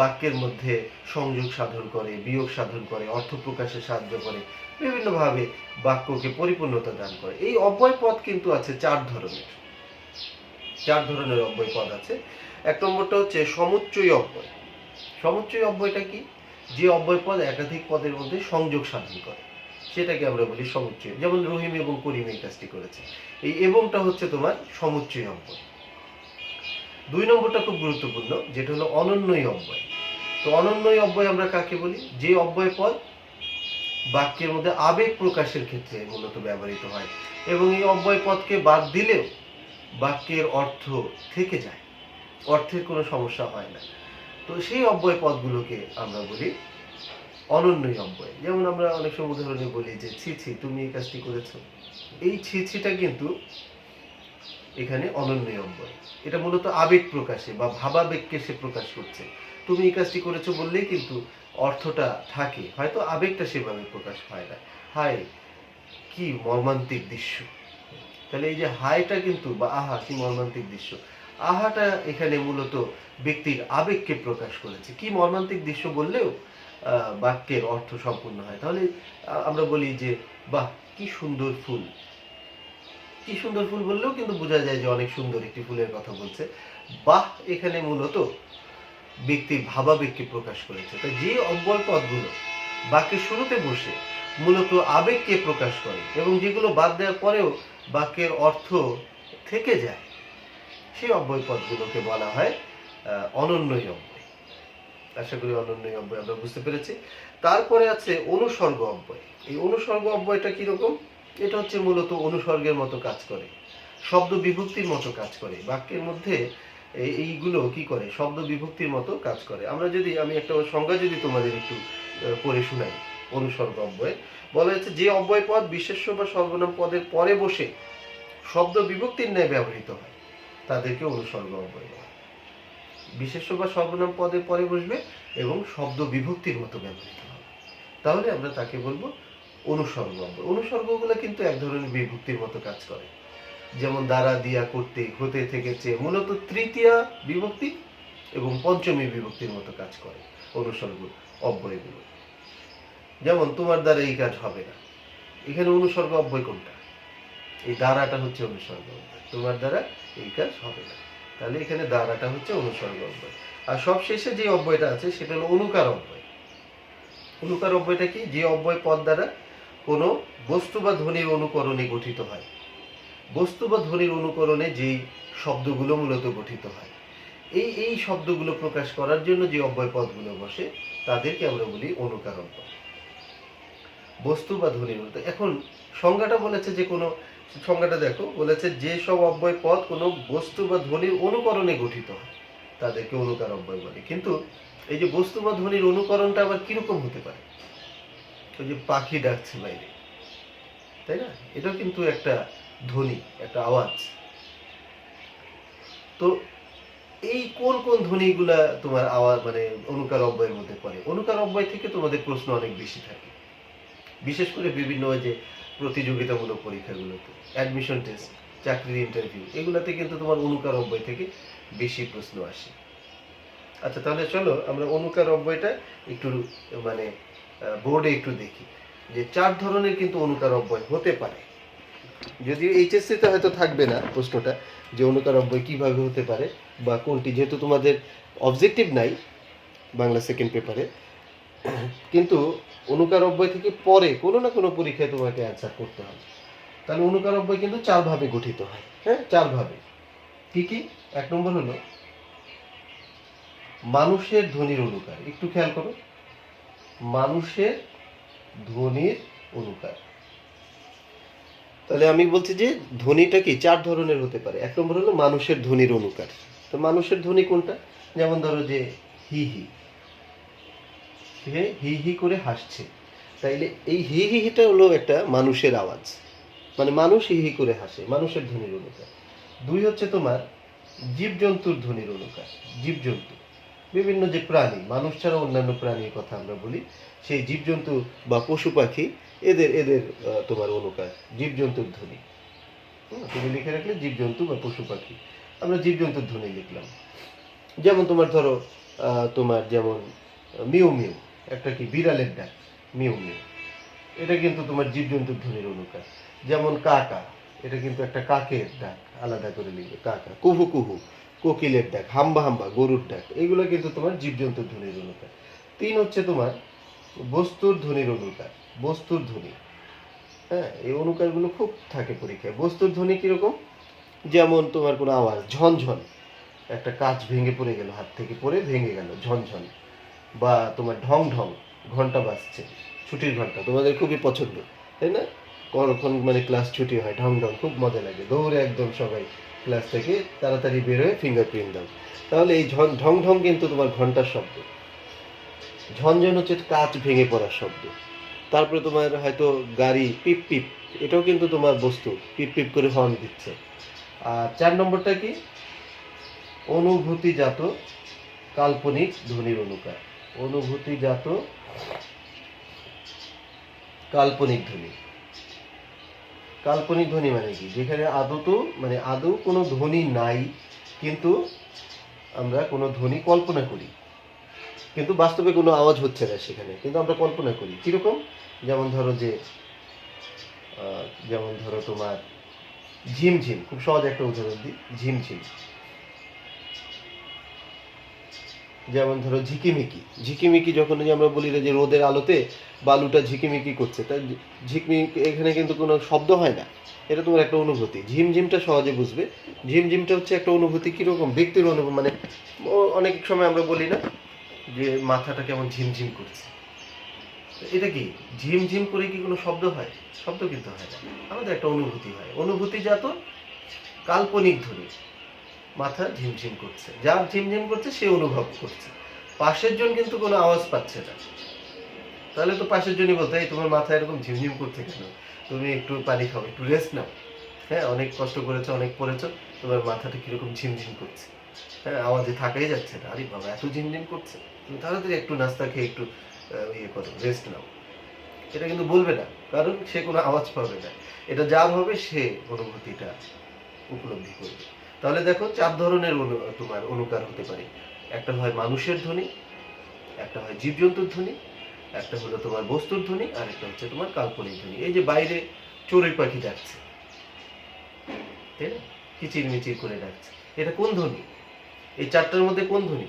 বাক্যের মধ্যে সংযোগ সাধন করে, বিয়োগ সাধন করে, অর্থ প্রকাশে সাহায্য করে, বিভিন্নভাবে বাক্যকে পরিপূর্ণতা দান করে। এই অব্যয় পদ কিন্তু আছে 4 ধরনের। 4 ধরনের অব্যয় পদ আছে। এক নম্বরটা হচ্ছে সমুচ্চয়ী অব্যয়। সমুচ্চয়ী অব্যয়টা কি? যে অব্যয় পদ একাধিক পদের মধ্যে সংযোগ সাধন করে, সেটাকে আমরা বলি সমুচ্চয়ী। যেমন রহিম এবং করিম এই কাজটি করেছে, এই এবংটা হচ্ছে তোমার সমুচ্চয়ী অব্যয়। 2 নম্বরটা খুব গুরুত্বপূর্ণ, যেটা হলো অনন্যই অব্যয়। তো অনন্যই অব্যয় আমরা কাকে বলি? যে অব্যয় পদ বাক্যের মধ্যে আবেগ প্রকাশের ক্ষেত্রে মূলত ব্যবহৃত হয়, এবং এই অব্যয় পদকে বাদ দিলেও বাক্যের অর্থ থেকে যায়, অর্থের কোনো সমস্যা হয় না। তো সেই অব্যয় পদগুলোকে আমরা বলি অনন্যই অব্যয়। যেমন আমরা অনেক সময় উদাহরণে বলি যে ছি ছি তুমি এই কাজটি করেছো, এই ছি ছিটা কিন্তু এখানে অনন্যই অব্যয়। এটা মূলত আবেগ প্রকাশে বা ভাবাবেগকে সে প্রকাশ করছে। তুমি এই কাজটি করেছো বললেই কিন্তু অর্থটা থাকে, হয়তো আবেগটা সেভাবে প্রকাশ হয় না। হায় কি মর্মান্তিক দৃশ্য, তাহলে এই যে হায়টা কিন্তু, বা আহা কি মর্মান্তিক দৃশ্য, আহাটা এখানে মূলত ব্যক্তির আবেগকে প্রকাশ করেছে। কি মর্মান্তিক দৃশ্য বললেও বাক্যের অর্থ সম্পূর্ণ হয়। তাহলে আমরা বলি যে বাহ কি সুন্দর ফুল, কি সুন্দর ফুল বললেও কিন্তু বোঝা যায় যে অনেক সুন্দর একটি ফুলের কথা বলছে। বাহ এখানে মূলত ব্যক্তির ভাবাবেগকে প্রকাশ করেছে। তাই যে অব্যয় পদগুলো বাক্যের শুরুতে বসে মূলত আবেগকে প্রকাশ করে, এবং যেগুলো বাদ দেওয়ার পরেও বাক্যের অর্থ থেকে যায়, সেই অব্যয় পদগুলোকে বলা হয় অনন্যই অব্যয়। আশা করি অনন্যই অব্যয় আমরা বুঝতে পেরেছি। তারপরে আছে অনুসর্গ অব্যয়। এই অনুসর্গ অব্যয়টা কিরকম? এটা হচ্ছে মূলত অনুসর্গের মতো কাজ করে, শব্দ বিভক্তির মতো কাজ করে। বাক্যের মধ্যে এইগুলো কি করে? শব্দ বিভক্তির মতো কাজ করে। আমি একটা সংজ্ঞা যদি তোমাদের একটু পড়ে শোনাই, অনুসর্গ অব্যয় বলা হচ্ছে যে অব্যয় পদ বিশেষ্য বা সর্বনাম পদের পরে বসে শব্দ বিভক্তির ন্যায় ব্যবহৃত হয় তাদেরকে অনুসর্গ অব্যয় বলে। বিশেষ্য বা সর্বনাম পদের পরে বসবে এবং শব্দ বিভক্তির মতো ব্যবহৃত হবে, তাহলে আমরা তাকে বলবো অনুসর্গ অব্যয়। অনুসর্গগুলো কিন্তু এক ধরনের বিভক্তির মতো কাজ করে, যেমন দ্বারা, দিয়া, করতে, হতে, থেকেছে, মূলত তৃতীয়া বিভক্তি এবং পঞ্চমী বিভক্তির মতো কাজ করে অনুসর্গ অব্যয়গুলো। যেমন তোমার দ্বারা এই কাজ হবে না, এখানে অনুসর্গ অব্যয় কোনটা? এই দ্বারাটা হচ্ছে অনুসর্গ অব্যয়। তোমার দ্বারা এই কাজ হবে না, তাহলে এখানে দ্বারাটা হচ্ছে অনুসর্গ অব্যয়। আর সবশেষে যে অব্যয়টা আছে সেটা হলো অনুকার অব্যয়। অনুকার অব্যয়টা কি? যে অব্যয় পদ দ্বারা কোনো বস্তু বা ধ্বনির অনুকরণে গঠিত হয়। বস্তু বা ধ্বনির অনুকরণে যেই শব্দগুলো মূলত গঠিত হয়, এই শব্দগুলো প্রকাশ করার জন্য যে অব্যয় পদগুলো বসে তাদেরকে আমরা বলি অনুকার অব্যয়। বস্তু বা ধ্বনির মতো। এখন সংজ্ঞাটা বলেছে যে কোনো সংজ্ঞাটা দেখো, বলেছে যে সব অব্যয় পদ কোনো বস্তু বা ধ্বনির অনুকরণে গঠিত হয় তাদেরকে অনুকার অব্যয় বলে। কিন্তু এই যে বস্তু বা ধ্বনির অনুকরণটা আবার কিরকম হতে পারে? ওই যে পাখি ডাকছে বাইরে, তাই না? এটাও কিন্তু একটা ধ্বনি, একটা আওয়াজ। তো এই কোন কোন ধ্বনিগুলা তোমার আওয়াজ মানে অনুকার অব্যয়ের মধ্যে পড়ে? অনুকার অব্যয় থেকে তোমাদের প্রশ্ন অনেক বেশি থাকে, বিশেষ করে বিভিন্ন যে প্রতিযোগিতামূলক পরীক্ষাগুলোতে, অ্যাডমিশন টেস্ট, চাকরির ইন্টারভিউ, এগুলাতে কিন্তু তোমার অনুকার অব্যয় থেকে বেশি প্রশ্ন আসে। আচ্ছা, তাহলে চলো আমরা অনুকার অব্যয়টা একটু মানে বোর্ডে একটু দেখি যে 4 ধরনের কিন্তু অনুকার অব্যয় হতে পারে। যদিও এইচএসসিতে হয়তো থাকবে না প্রশ্নটা যে অনুকার অব্যয় কিভাবে হতে পারে বা কোনটি, যেহেতু তোমাদের অবজেক্টিভ নাই বাংলা সেকেন্ড পেপারে, কিন্তু অনুকার অব্যয় থেকে পরে কোনো না কোনো পরীক্ষায় তোমাকে অ্যান্সার করতে হবে। তাহলে অনুকার অব্যয় কিন্তু 4 ভাবে গঠিত হয়। হ্যাঁ, 4 ভাবে। কি কি? 1 নম্বর হলো মানুষের ধ্বনির অনুকার। একটু খেয়াল করো, মানুষের ধ্বনির অনুকার। তাহলে আমি বলছি যে ধ্বনিটা কি 4 ধরনের হতে পারে। 1 নম্বর হলো মানুষের ধ্বনির অনুকার। তো মানুষের ধ্বনি কোনটা? যেমন ধরো যে হি হি, সে হি হি করে হাসছে, তাইলে এই হি হিটা হলো একটা মানুষের আওয়াজ, মানে মানুষ হি হি করে হাসে, মানুষের ধ্বনির অনুকার। 2 হচ্ছে তোমার জীবজন্তুর ধ্বনির অনুকার। জীবজন্তু, বিভিন্ন যে প্রাণী, মানুষ ছাড়া অন্যান্য প্রাণীর কথা আমরা বলি, সেই জীবজন্তু বা পশু পাখি, এদের এদের তোমার অনুকার, জীবজন্তুর ধ্বনি। তুমি লিখে রাখলে জীবজন্তু বা পশু পাখি, আমরা জীবজন্তুর ধ্বনি লিখলাম। যেমন তোমার ধরো তোমার যেমন মিউ মিউ, একটা কি বিড়ালের ডাক, মিউ মিউ, এটা কিন্তু তোমার জীবজন্তুর ধ্বনির অনুকার। যেমন কাকা, এটা কিন্তু একটা কাকের ডাক, আলাদা করে লিখবে কাকা। কুহু কুহু, কোকিলের ডাক। হাম্বা হাম্বা, গরুর ডাক। এগুলো কিন্তু তোমার জীবজন্তুর ধ্বনির অনুকার। 3 হচ্ছে তোমার বস্তুর ধ্বনির অনুকার। বস্তুর ধ্বনি, হ্যাঁ, এই অনুকারগুলো খুব থাকে পরীক্ষায়। বস্তুর ধ্বনি কিরকম? যেমন তোমার কোনো আওয়াজ, ঝনঝন, একটা কাঁচ ভেঙে পড়ে গেল, হাত থেকে পড়ে ভেঙে গেল, ঝনঝন। বা তোমার ঢং ঢং, ঘন্টা বাজছে, ছুটির ঘন্টা, তোমাদের খুবই পছন্দ, তাই না? কখন মানে ক্লাস ছুটি হয়, ঢং ঢং, খুব মজা লাগে, দৌড়ে একদম সবাই ক্লাস থেকে তাড়াতাড়ি বের হয়ে ফিঙ্গারপ্রিন্ট দাও। তাহলে এই ঢং ঢং কিন্তু তোমার ঘন্টার শব্দ। ঝনঝন হচ্ছে কাঁচ ভেঙে পড়ার শব্দ। তারপরে তোমার হয়তো গাড়ি পিপ পিপ, এটাও কিন্তু তোমার বস্তু, পিপ পিপ করে হর্ন দিচ্ছে। আর 4 নম্বরটা কি? অনুভূতিজাত কাল্পনিক ধ্বনির অনুকার। অনুভূতিজাত কাল্পনিক ধ্বনি। কাল্পনিক ধ্বনি মানে কি? যেখানে আদৌ কোনো ধ্বনি নাই, কিন্তু আমরা কোনো ধ্বনি কল্পনা করি, কিন্তু বাস্তবে কোনো আওয়াজ হচ্ছে না সেখানে, কিন্তু আমরা কল্পনা করি। কিরকম? যেমন ধরো তোমার ঝিমঝিম, খুব সহজ একটা উদাহরণ দিই, ঝিমঝিম। যেমন ধরো ঝিকিমিকি, ঝিকিমিকি যখন যে আমরা বলি না যে রোদের আলোতে বালুটা ঝিকিমিকি করছে, তাই ঝিকমিকি এখানে কিন্তু কোনো শব্দ হয় না, এটা তোমার একটা অনুভূতি। ঝিমঝিমটা সহজে বুঝবে। ঝিমঝিমটা হচ্ছে একটা অনুভূতি, কীরকম ব্যক্তির অনুভূতি, মানে অনেক সময় আমরা বলি না যে মাথাটা কেমন ঝিমঝিম করছে, এটা কি ঝিমঝিম করে কি কোনো শব্দ হয়? শব্দ কিন্তু হয় না, আমাদের একটা অনুভূতি হয়। অনুভূতিজাত কাল্পনিক ধ্বনি, মাথা ঝিমঝিম করছে, যার ঝিমঝিম করছে সে অনুভব করছে, পাশের জন কিন্তু কোনো আওয়াজ পাচ্ছে না। তাহলে তো পাশের জনই বলতে, এই তোমার মাথা এরকম ঝিমঝিম করছে কেন, তুমি একটু পানি খাও, একটু রেস্ট নাও, হ্যাঁ অনেক কষ্ট করেছো, অনেক পড়েছো, তোমার মাথাটা কিরকম ঝিমঝিম করছে, হ্যাঁ আওয়াজে থাকাই যাচ্ছে না, আরে বাবা এত ঝিমঝিম করছে, তুমি তাড়াতাড়ি একটু নাস্তা খেয়ে একটু ইয়ে করো, রেস্ট নাও। এটা কিন্তু বলবে না, কারণ সে কোনো আওয়াজ পাবে না, এটা যার হবে সে অনুভূতিটা উপলব্ধি করবে। তাহলে দেখো 4 ধরনের তোমার অনুকার হতে পারে। একটা হয় মানুষের ধ্বনি, একটা হয় জীবজন্তুর ধ্বনি, একটা হলো তোমার বস্তুর ধ্বনি, আর একটা হচ্ছে তোমার কাল্পনিক ধ্বনি। এই যে বাইরে চড়ুই পাখি ডাকছে, তাই না, কিচির মিচির করে ডাকছে, এটা কোন ধ্বনি? এই 4টার মধ্যে কোন ধ্বনি?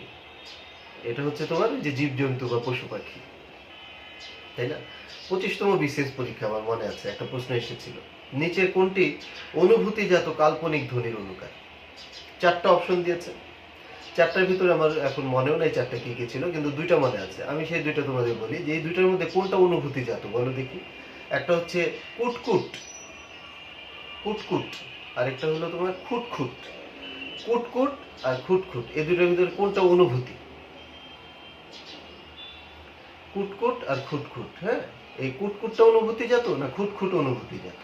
এটা হচ্ছে তোমার যে জীবজন্তু বা পশু পাখি, তাই না? 25তম বিসিএস পরীক্ষা আমার মনে আছে একটা প্রশ্ন এসেছিল, নিচের কোনটি অনুভূতিজাত কাল্পনিক ধ্বনির অনুকার? 4টা অপশন দিয়েছে, 4টার ভিতরে আমার এখন মনেও নাই 4টা কি কি ছিল, কিন্তু 2টা মনে আছে। আমি সেই 2টা তোমাদের বলি যে এই 2টার মধ্যে কোনটা অনুভূতিজাত বলো দেখি। একটা হচ্ছে কুটকুট, কুটকুট, আর একটা হলো তোমার খুটখুট। কুটকুট আর খুটখুট, এই 2টার ভিতরে কোনটা অনুভূতি? কুটকুট আর খুটখুট, হ্যাঁ এই কুটকুটটা অনুভূতিজাত না খুটখুট অনুভূতিজাত?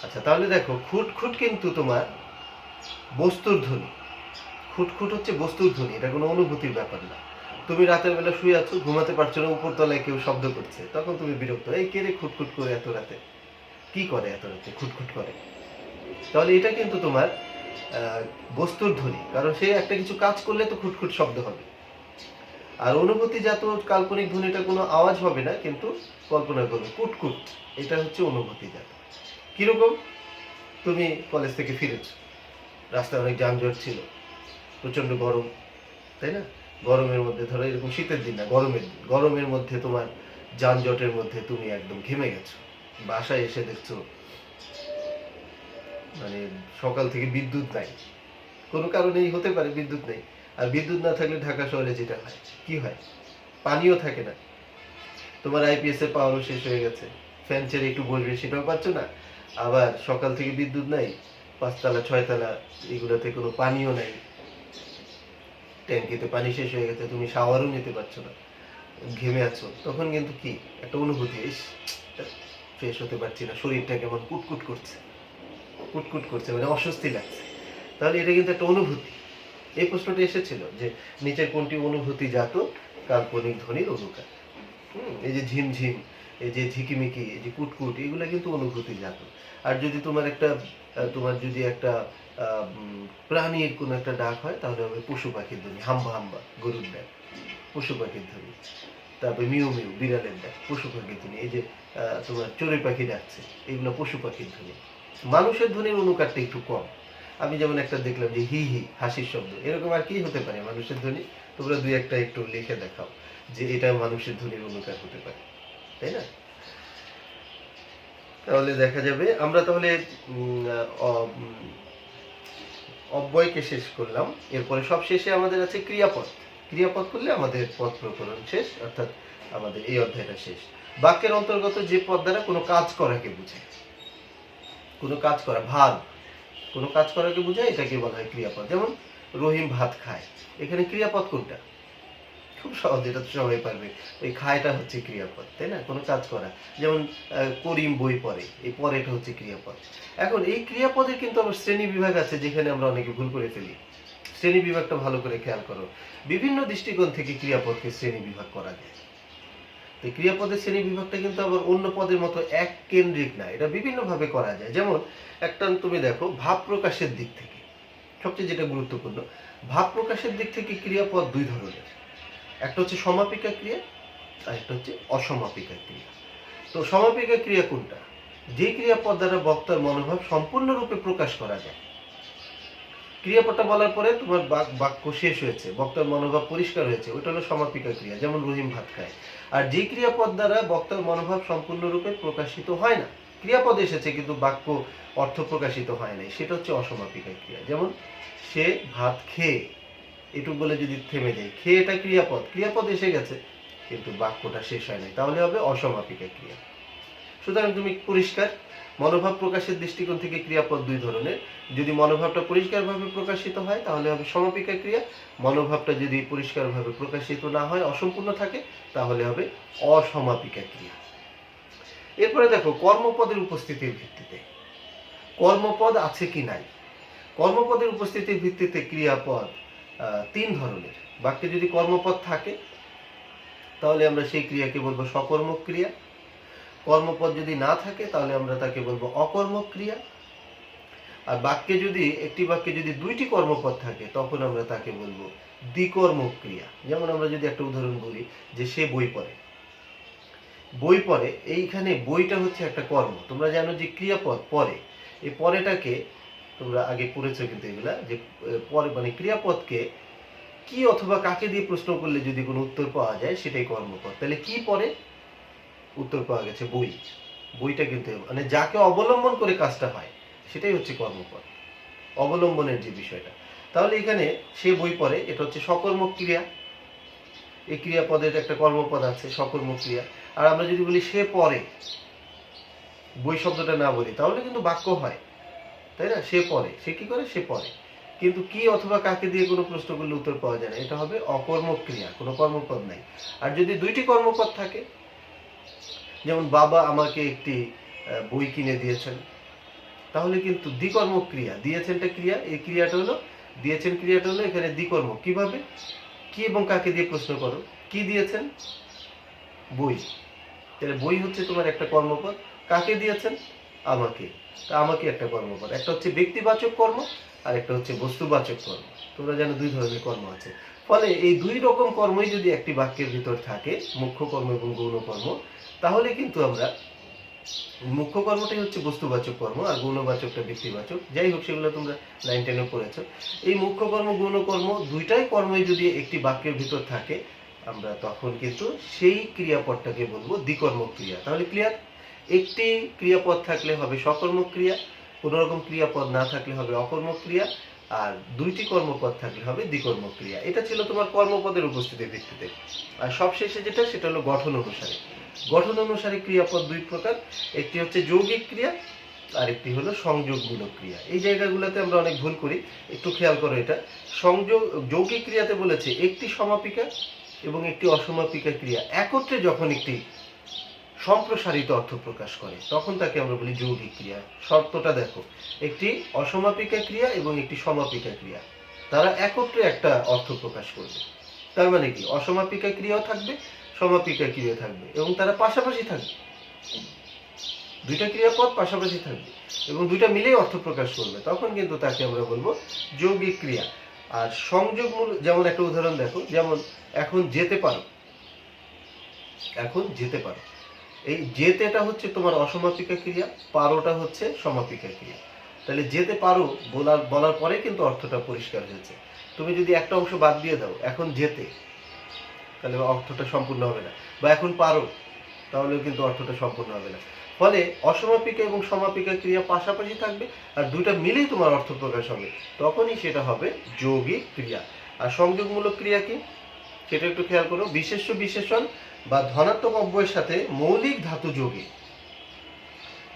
আচ্ছা তাহলে দেখো খুটখুট কিন্তু তোমার বস্তুর ধ্বনি, খুটখুট হচ্ছে বস্তুর ধ্বনি, এটা কোনো অনুভূতির ব্যাপার না। তুমি রাতের বেলা শুয়ে আছো, ঘুমাতে পারছো না, উপরতলায় কেউ শব্দ করছে, তখন তুমি বিরক্ত, এই কে রে খুটখুট করে এত রাতে, কি করে এত রাতে খুটখুট করে? তাহলে এটা কিন্তু তোমার বস্তুর ধ্বনি, কারণ সে একটা কিছু কাজ করলে তো খুটখুট শব্দ হবে। আর অনুভূতিজাত কাল্পনিক ধ্বনিটা কোনো আওয়াজ হবে না, কিন্তু কল্পনা করবে কুটকুট, এটা হচ্ছে অনুভূতিজাত। কিরকম? তুমি কলেজ থেকে ফিরেছ, রাস্তায় অনেক যানজট ছিল, প্রচন্ড গরম, তাই না? গরমের মধ্যে ধরো এরকম শীতের দিন না, গরমের দিন, গরমের মধ্যে তোমার যানজটের মধ্যে তুমি একদম ঘেমে গেছো, বাসায় এসে দেখছো মানে সকাল থেকে বিদ্যুৎ নাই, কোনো কারণেই হতে পারে বিদ্যুৎ নেই। আর বিদ্যুৎ না থাকলে ঢাকা শহরে যেটা হয় কি হয়, পানিও থাকে না, তোমার আইপিএস এর পাওয়ারও শেষ হয়ে গেছে, ফ্যান ছেড়ে একটু বসবে সেটাও পাচ্ছ না, আবার সকাল থেকে বিদ্যুৎ নাই, 5তলা 6তলা এগুলোতে কোনো পানিও নাই, ট্যাঙ্কিতে পানি শেষ হয়ে গেছে, তুমি শাওয়ারও নিতে পারছো না, ঘেমে আছো, তখন কিন্তু কি একটা অনুভূতি, ফ্রেশ হতে পারছি না, শরীরটা কেমন কুটকুট করছে, কুটকুট করছে, মানে অস্বস্তি লাগছে। তাহলে এটা কিন্তু একটা অনুভূতি। এই প্রশ্নটা এসেছিল যে নিচের কোনটি অনুভূতিজাত কাল্পনিক ধ্বনির অনুকার। এই যে ঝিমঝিম, এই যে ঝিকিমিকি, এই যে কুটকুট, এগুলো কিন্তু অনুভূতিজাত। আর যদি তোমার একটা তোমার যদি একটা প্রাণীর কোনো একটা ডাক হয়, তাহলে হবে পশু পাখির ধ্বনি, হাম্বা হাম্বা গরুর ডাক, পশু পাখির ধ্বনি। তারপরে মিউ মিউ বিড়ালের ডাক, পশু পাখির ধ্বনি। এই যে তোমার চড়ুই পাখি ডাকছে, এগুলো পশু পাখির ধ্বনি। মানুষের ধ্বনির অনুকারটা একটু কম। আমি যেমন একটা দেখলাম যে হি হি, হাসির শব্দ, এরকম আর কি হতে পারে মানুষের ধ্বনি? তোমরা দুই একটা একটু লিখে দেখাও যে এটা মানুষের ধ্বনির অনুকার হতে পারে, তাই না? তাহলে দেখা যাবে আমরা তাহলে অব্যয়কে শেষ করলাম, এরপরে সব শেষে আমাদের আছে ক্রিয়াপদ। ক্রিয়াপদ করলে আমাদের পদ প্রকরণ শেষ, অর্থাৎ আমাদের এই অধ্যায়টা শেষ। বাক্যের অন্তর্গত যে পদ দ্বারা কোনো কাজ করাকে বোঝায়, কোনো কাজ করা, ভাত, কোনো কাজ করাকে বোঝায়, এটাকে বলা হয় ক্রিয়াপদ। যেমন রহিম ভাত খায়, এখানে ক্রিয়াপদ কোনটা? খুব সহজ, এটা তো সবাই পারবে, ওই খায়টা হচ্ছে ক্রিয়াপদ, তাই না, কোনো কাজ করা। যেমন করিম বই পড়ে, এই পড়েটা হচ্ছে ক্রিয়াপদ। এখন এই ক্রিয়াপদের কিন্তু আবার শ্রেণী বিভাগ আছে, যেখানে আমরা অনেকে ভুল করে ফেলি। শ্রেণী বিভাগটা ভালো করে খেয়াল করো, বিভিন্ন দৃষ্টিকোণ থেকে ক্রিয়াপদকে শ্রেণী বিভাগ করা যায়। তো ক্রিয়াপদের শ্রেণী বিভাগটা কিন্তু আবার অন্য পদের মতো এক কেন্দ্রিক না, এটা বিভিন্ন ভাবে করা যায়। যেমন একটা তুমি দেখো, ভাব প্রকাশের দিক থেকে সবচেয়ে যেটা গুরুত্বপূর্ণ, ভাব প্রকাশের দিক থেকে ক্রিয়াপদ দুই ধরনের, একটা হচ্ছে সমাপিকা ক্রিয়া, আর একটা হচ্ছে অসমাপিকা ক্রিয়া। তো সমাপিকা ক্রিয়া কোনটা? যে ক্রিয়াপদ দ্বারা বক্তার মনোভাব সম্পূর্ণরূপে প্রকাশ করা যায়। ক্রিয়াপদটা বলার পরে তোমার বাক্য শেষ হয়েছে, বক্তার মনোভাব পরিষ্কার হয়েছে, ওইটা হলো সমাপিকা ক্রিয়া। যেমন রহিম ভাত খায়। আর যে ক্রিয়াপদ দ্বারা বক্তার মনোভাব সম্পূর্ণরূপে প্রকাশিত হয় না, ক্রিয়াপদ এসেছে কিন্তু বাক্য অর্থ প্রকাশিত হয় নাই, সেটা হচ্ছে অসমাপিকা ক্রিয়া। যেমন সে ভাত খেয়ে, এটুকু বলে যদি থেমে যায়, খেয়ে এটা ক্রিয়াপদ, ক্রিয়াপদ এসে গেছে কিন্তু বাক্যটা শেষ হয় নাই, তাহলে হবে অসমাপিকা ক্রিয়া। সুতরাং তুমি পরিষ্কার, মনোভাব প্রকাশের দৃষ্টিকোণ থেকে ক্রিয়াপদ দুই ধরনের। যদি মনোভাবটা পরিষ্কারভাবে প্রকাশিত হয় তাহলে হবে সমাপিকা ক্রিয়া, মনোভাবটা যদি পরিষ্কারভাবে প্রকাশিত না হয়, অসম্পূর্ণ থাকে, তাহলে হবে অসমাপিকা ক্রিয়া। এরপরে দেখো কর্মপদের উপস্থিতির ভিত্তিতে, কর্মপদ আছে কি নাই। কর্মপদের উপস্থিতির ভিত্তিতে ক্রিয়াপদ তিন ধরনের। বাক্যে যদি কর্মপদ থাকে তাহলে আমরা সেই ক্রিয়াকে বলবো সকর্মক ক্রিয়া। কর্মপদ যদি না থাকে তাহলে আমরা তাকে বলবো অকর্মক ক্রিয়া। আর বাক্যে যদি একটি বাক্যে যদি দুইটি কর্মপদ থাকে তখন আমরা তাকে বলবো দ্বিকর্মক ক্রিয়া। যেমন আমরা যদি একটা উদাহরণ বলি যে সে বই পড়ে, বই পড়ে, এইখানে বইটা হচ্ছে একটা কর্ম। তোমরা জানো যে ক্রিয়াপদ পরে, এই পরেটাকে তোমরা আগে পড়েছো কিন্তু এগুলা, যে পরে মানে ক্রিয়াপদকে কি অথবা কাকে দিয়ে প্রশ্ন করলে যদি কোনো উত্তর পাওয়া যায় সেটাই কর্মপদ। তাহলে কি পরে উত্তর পাওয়া গেছে বই, বইটা কিন্তু মানে যাকে অবলম্বন করে কাজটা হয় সেটাই হচ্ছে কর্মপদ, অবলম্বনের যে বিষয়টা। তাহলে এখানে সে বই পড়ে, এটা হচ্ছে সকর্মক ক্রিয়া। এই ক্রিয়াপদের একটা কর্মপদ আছে সকর্মক ক্রিয়া। আর আমরা যদি বলি সে পড়ে, বই শব্দটা না বলি তাহলে কিন্তু বাক্য হয়, তাই না? সে পড়ে, সে কি করে, সে পড়ে, কিন্তু কি অথবা কাকে দিয়ে কোনো প্রশ্ন করলে উত্তর পাওয়া যায় না, এটা হবে অকর্মক ক্রিয়া, কোনো কর্মপদ নাই। আর যদি দুইটি কর্মপদ থাকে, যেমন বাবা আমাকে একটি বই কিনে দিয়েছেন, তাহলে কিন্তু দ্বিকর্মক ক্রিয়া। দিয়েছেনটা ক্রিয়া, এই ক্রিয়াটা হলো, দিয়েছেন ক্রিয়াটা হলো এখানে দ্বিকর্মক। কিভাবে? কি এবং কাকে দিয়ে প্রশ্ন করো, কি দিয়েছেন, বই, তাহলে বই হচ্ছে তোমার একটা কর্মপদ। কাকে দিয়েছেন, আমাকে, তা আমাকে একটা কর্মপদ। একটা হচ্ছে ব্যক্তিবাচক কর্ম আর একটা হচ্ছে বস্তুবাচক কর্ম। তোমরা জানো দুই ধরনের কর্ম আছে। ফলে এই দুই রকম কর্মই যদি একটি বাক্যের ভিতর থাকে, মুখ্য কর্ম এবং গৌণ কর্ম, তাহলে কিন্তু আমরা, মুখ্য কর্মটাই হচ্ছে বস্তুবাচক কর্ম আর গৌণবাচকটা ব্যক্তিবাচক। যাই হোক, সেগুলো তোমরা 9-10-এ পড়েছো। এই মুখ্য কর্ম গৌণ কর্ম দুইটাই কর্মই যদি একটি বাক্যের ভিতর থাকে, আমরা তখন কিন্তু সেই ক্রিয়াপদটাকে বলবো দ্বিকর্মক ক্রিয়া। তাহলে ক্লিয়ার? একটি ক্রিয়াপদ থাকলে হবে সকর্মক ক্রিয়া, কোনো রকম ক্রিয়াপদ না থাকলে হবে অকর্মক ক্রিয়া, আর দুইটি কর্মপদ থাকলে হবে দ্বিকর্মক ক্রিয়া। এটা ছিল তোমার কর্মপদের উপস্থিতির ভিত্তিতে। আর সবশেষে যেটা, সেটা হলো গঠন অনুসারে। গঠন অনুসারে ক্রিয়াপদ দুই প্রকার, একটি হচ্ছে যৌগিক ক্রিয়া আর একটি হলো সংযোগমূলক ক্রিয়া। এই জায়গাগুলোতে আমরা অনেক ভুল করি, একটু খেয়াল করো। এটা যৌগিক ক্রিয়াতে বলেছে একটি সমাপিকা এবং একটি অসমাপিকা ক্রিয়া একত্রে যখন একটি সম্প্রসারিত অর্থ প্রকাশ করে তখন তাকে আমরা বলি যৌগিক ক্রিয়া। শর্তটা দেখো, একটি অসমাপিকা ক্রিয়া এবং একটি সমাপিকা ক্রিয়া, তারা একত্রে একটা অর্থ প্রকাশ করবে। তার মানে কি, অসমাপিকা ক্রিয়াও থাকবে, সমাপিকা ক্রিয়া থাকবে এবং তারা পাশাপাশি থাকবে। দুইটা ক্রিয়াপদ পাশাপাশি থাকবে এবং দুইটা মিলেই অর্থ প্রকাশ করবে, তখন কিন্তু তাকে আমরা বলবো যৌগিক ক্রিয়া। আর সংযোগমূলক, যেমন একটা উদাহরণ দেখো, যেমন এখন যেতে পারো, এখন যেতে পারো, এই যেতেটা হচ্ছে তোমার অসমাপিকা ক্রিয়া, পারোটা হচ্ছে সমাপিকা ক্রিয়া। তাহলে যেতে পারো বলার পরে কিন্তু অর্থটা পরিষ্কার হয়েছে। তুমি যদি একটা অংশ বাদ দিয়ে দাও, এখন যেতে, তাহলে অর্থটা সম্পূর্ণ হবে না। বা এখন পারো, তাহলেও কিন্তু অর্থটা সম্পূর্ণ হবে না। ফলে অসমাপিকা এবং সমাপিকা ক্রিয়া পাশাপাশি থাকবে আর দুইটা মিলেই তোমার অর্থ প্রকাশ হবে, তখনই সেটা হবে যৌগিক ক্রিয়া। আর সংযোগমূলক ক্রিয়া কি, সেটা একটু খেয়াল করো। বিশেষ্য বিশেষণ বা ধনাত্মক অব্যয়ের সাথে মৌলিক ধাতু যোগে,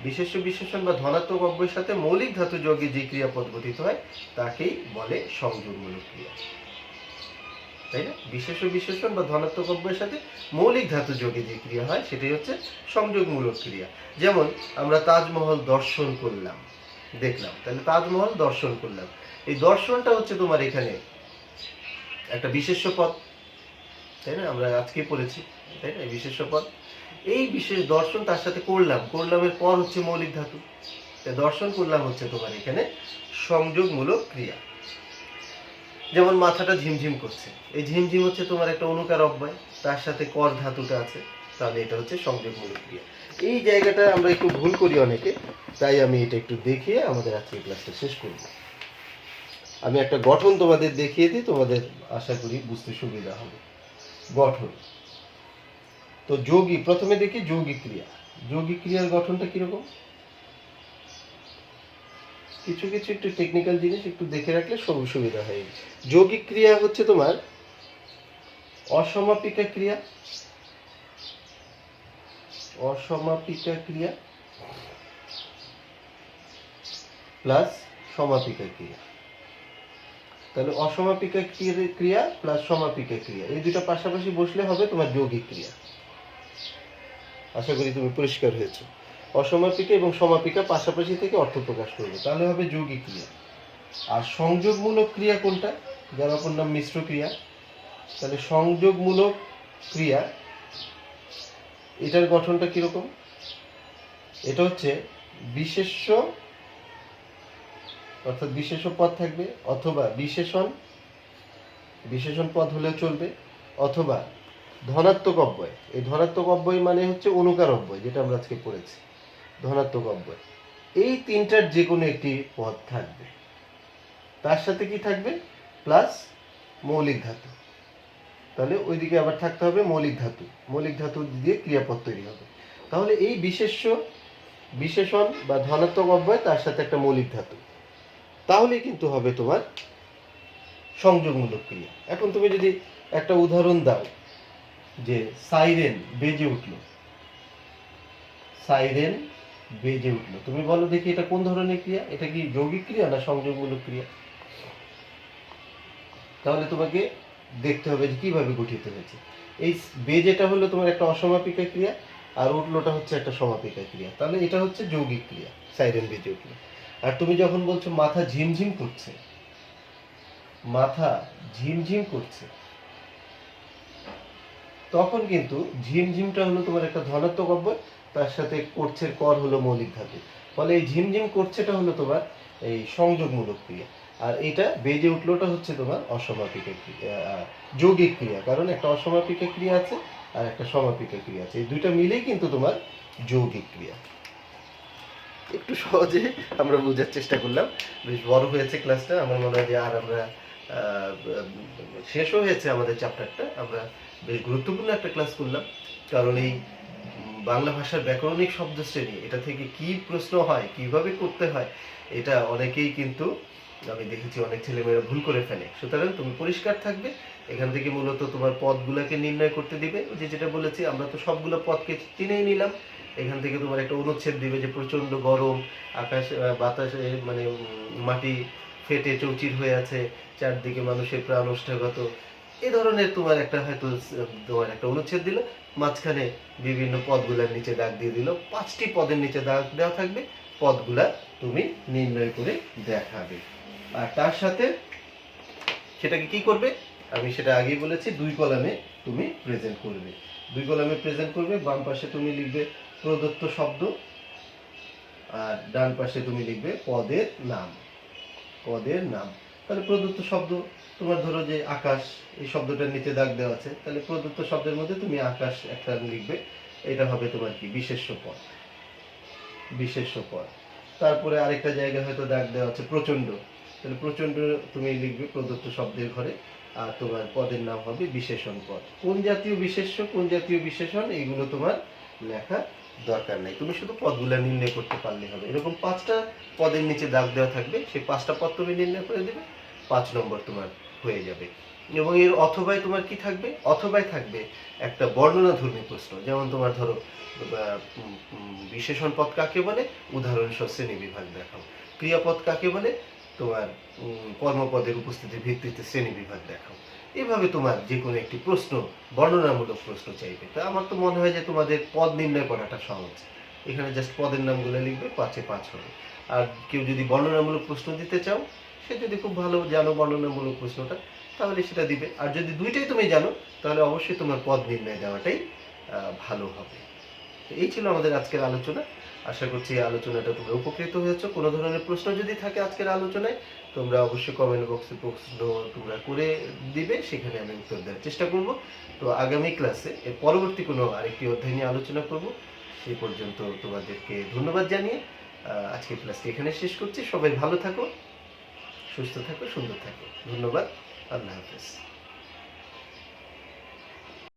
বিশেষ্য বিশেষণ বা ধনাত্মক অব্যয়ের সাথে মৌলিক ধাতু যোগে যে ক্রিয়াপদ গঠিত হয় তাকেই বলে সংযোগমূলক ক্রিয়া, তাই না? বিশেষ্য বিশেষণ বা ধনাত্মক অব্যয়ের সাথে মৌলিক ধাতু যোগে যে ক্রিয়া হয় সেটাই হচ্ছে সংযোগমূলক ক্রিয়া। যেমন আমরা তাজমহল দর্শন করলাম, দেখলাম, তাহলে তাজমহল দর্শন করলাম, এই দর্শনটা হচ্ছে তোমার এখানে একটা বিশেষ্য পদ, তাই না? আমরা আজকে পড়েছি, তাই না? এই বিশেষ্য পদ, এই বিশেষ দর্শন, তার সাথে করলাম, করলামের পর হচ্ছে মৌলিক ধাতু, দর্শন করলাম হচ্ছে তোমার এখানে সংযোগমূলক ক্রিয়া। যেমন মাথাটা ঝিমঝিম করছে, এই ঝিমঝিম হচ্ছে তোমার একটা অনুকার অব্যয়, তার সাথে কর ধাতুটা আছে, তাহলে এটা হচ্ছে সংযোগমূলক ক্রিয়া। এই জায়গাটা আমরা একটু ভুল করি অনেকে, তাই আমি এটা একটু দেখিয়ে আমাদের আজকের ক্লাসটা শেষ করব। আমি একটা গঠন তোমাদের দেখিয়ে দিই, তোমাদের আশা করি বুঝতে সুবিধা হবে। গঠন তো যৌগিক, প্রথমে দেখি যৌগিক ক্রিয়া। যৌগিক ক্রিয়ার গঠনটা কিরকম, কিছু কিছু একটু টেকনিক্যাল জিনিস একটু দেখে রাখলে সব সুবিধা হয়। যৌগিক ক্রিয়া হচ্ছে তোমার অসমাপিকা ক্রিয়া, অসমাপিকা ক্রিয়া প্লাস সমাপিকা ক্রিয়া। তাহলে অসমাপিকা ক্রিয়া প্লাস সমাপিকা ক্রিয়া, এই দুটো পাশাপাশি বসলে হবে তোমার যৌগিক ক্রিয়া। আশা করি তুমি পরিষ্কার হয়েছে। অসমাপিকা এবং সমাপিকা পাশাপাশি থেকে অর্থ প্রকাশ করবে, তাহলে হবে যৌগিক ক্রিয়া। আর সংযোগমূলক ক্রিয়া কোনটা, যার অপর নাম মিশ্র ক্রিয়া। তাহলে সংযোগমূলক ক্রিয়া, এটার গঠনটা কিরকম, এটা হচ্ছে বিশেষ্য অর্থাৎ বিশেষ্য পদ থাকবে, অথবা বিশেষণ পদ হলেও চলবে, অথবা ধনাত্মক অব্যয়। এই ধনাত্মক অব্যয় মানে হচ্ছে অনুকার অব্যয়, যেটা আমরা আজকে পড়েছি, ধনাত্মক অব্যয়। এই তিনটার যে কোনো একটি পদ থাকবে, তার সাথে কি থাকবে, প্লাস মৌলিক ধাতু। তাহলে ওইদিকে আবার থাকতে হবে মৌলিক ধাতু, মৌলিক ধাতু দিয়ে ক্রিয়াপদ তৈরি হবে। তাহলে এই বিশেষণ বা ধনাত্মক অব্যয়, তার সাথে একটা মৌলিক ধাতু, তাহলে কিন্তু হবে তোমার সংযোগমূলক ক্রিয়া। এখন তুমি যদি একটা উদাহরণ দাও, যে সাইরেন বেজে উঠলো, সাইরেন বেজে উঠলো, তুমি বলো দেখি এটা কোন ধরনের ক্রিয়া, এটা কি যৌগিক ক্রিয়া না সংযোগমূলক ক্রিয়া? তাহলে তোমাকে দেখতে হবে যে কিভাবে গঠিত হয়েছে। এই বেজেটা হলো তোমার একটা অসমাপিকা ক্রিয়া, আর উঠলোটা হচ্ছে একটা সমাপিকা ক্রিয়া। তাহলে এটা হচ্ছে যৌগিক ক্রিয়া, সাইরেন বেজে উঠলো। আর তুমি যখন বলছো মাথা ঝিমঝিম করছে, মাথা ঝিমঝিম করছে, তখন কিন্তু ঝিমঝিমটা হলো তোমার একটা ধনাত্মক অব্যয়, তার সাথে করছে কর হলো মৌলিক ধাতু। ফলে এই ঝিমঝিম করছেটা হলো তোমার এই সংযোগমূলক ক্রিয়া, আর এটা বেজে উঠলোটা হচ্ছে তোমার অসমাপিকা ক্রিয়া, যৌগিক ক্রিয়া। কারণ একটা অসমাপিকা ক্রিয়া আছে আর একটা সমাপিকা ক্রিয়া আছে, এই দুইটা মিলেই কিন্তু তোমার যৌগিক ক্রিয়া। একটু সহজে আমরা বোঝার চেষ্টা করলাম, বেশ বড় হয়েছে ক্লাসটা, আমার মনে হয় যে আর আমরা শেষও হয়েছে আমাদের চ্যাপ্টারটা। আমরা বেশ গুরুত্বপূর্ণ একটা ক্লাস করলাম, কারণ এই বাংলা ভাষার ব্যাকরণিক শব্দ শ্রেণী, এটা থেকে কি প্রশ্ন হয়, কিভাবে করতে হয়, এটা অনেকেই কিন্তু আমি দেখেছি অনেক ছেলেমেয়েরা ভুল করে ফেলে। সুতরাং তুমি পরিষ্কার থাকবে, এখান থেকে মূলত তোমার পদগুলোকে নির্ণয় করতে দিবে। যে যেটা বলেছি, আমরা তো সবগুলো পদকে চিনেই নিলাম। এখান থেকে তোমার একটা অনুচ্ছেদ দিবে যে প্রচন্ড গরম, আকাশ বাতাসে মানে মাটি ফেটে চৌচির হয়ে আছে, চারদিকে মানুষের প্রাণ ওষ্ঠাগত, এই ধরনের তোমার একটা হয়তো তোমার একটা অনুচ্ছেদ দিল, মাঝখানে বিভিন্ন পদগুলার নিচে দাগ দিয়ে দিল, 5টি পদের নিচে দাগ দেওয়া থাকবে, পদগুলা তুমি নির্ণয় করে দেখাবে। আর তার সাথে সেটাকে কি করবে, আমি সেটা আগেই বলেছি, 2 কলামে তুমি প্রেজেন্ট করবে। 2 কলামে প্রেজেন্ট করবে, বাম পাশে তুমি লিখবে প্রদত্ত শব্দ, আর ডান পাশে তুমি লিখবে পদের নাম, পদের নাম। তাহলে প্রদত্ত শব্দ তোমার ধরো যে আকাশ, এই শব্দটার নিচে দাগ দেওয়া আছে, তাহলে প্রদত্ত শব্দের মধ্যে তুমি আকাশ একটা লিখবে, এটা হবে তোমার কি বিশেষ্য পদ, বিশেষ্য পদ। তারপরে আরেকটা জায়গায় হয়তো দাগ দেওয়া আছে প্রচন্ড, তাহলে প্রচন্ড তুমি লিখবে প্রদত্ত শব্দের ঘরে, আর তোমার পদের নাম হবে বিশেষণ পদ। কোন জাতীয় বিশেষ্য, কোন জাতীয় বিশেষণ, এইগুলো তোমার লেখা দরকার নেই, তুমি শুধু পদগুলো নির্ণয় করতে পারলে হবে। এরকম 5টা পদের নিচে দাগ দেওয়া থাকবে, সেই 5টা পদ তুমি নির্ণয় করে দেবে, 5 নম্বর তোমার হয়ে যাবে। এবং এর অথবায় তোমার কি থাকবে, অথবায় থাকবে একটা বর্ণনাধর্মী প্রশ্ন, যেমন তোমার ধরো বিশেষণ পদ কাকে বলে, উদাহরণ সহ শ্রেণী বিভাগ দেখাও। ক্রিয়াপদ কাকে বলে, তোমার কর্মপদের উপস্থিতির ভিত্তিতে শ্রেণী বিভাগ দেখাও। এভাবে তোমার যে কোনো একটি প্রশ্ন, বর্ণনামূলক প্রশ্ন চাইবে। তা আমার তো মনে হয় যে তোমাদের পদ নির্ণয় করাটা সহজ, এখানে জাস্ট পদের নামগুলো লিখবে, 5-এ 5 হবে। আর কেউ যদি বর্ণনামূলক প্রশ্ন দিতে চাও, সে যদি খুব ভালো জানো বর্ণনামূলক প্রশ্নটা, তাহলে সেটা দিবে। আর যদি দুইটাই তুমি জানো, তাহলে অবশ্যই তোমার পদ নির্ণয় দেওয়াটাই ভালো হবে। এই ছিল আমাদের আজকের আলোচনা। আশা করছি এই আলোচনাটা তোমরা উপকৃত হয়েছো। কোনো ধরনের প্রশ্ন যদি থাকে আজকের আলোচনায়, তোমরা অবশ্যই কমেন্ট বক্সে প্রশ্ন তোমরা করে দিবে, সেখানে আমি উত্তর দেওয়ার চেষ্টা করব। তো আগামী ক্লাসে এর পরবর্তী কোনো আরেকটি অধ্যায় নিয়ে আলোচনা করব। সেই পর্যন্ত তোমাদেরকে ধন্যবাদ জানিয়ে আজকের ক্লাসটি এখানে শেষ করছি। সবাই ভালো থাকো, সুস্থ থাকো, সুন্দর থাকো। ধন্যবাদ। আল্লাহ হাফেজ।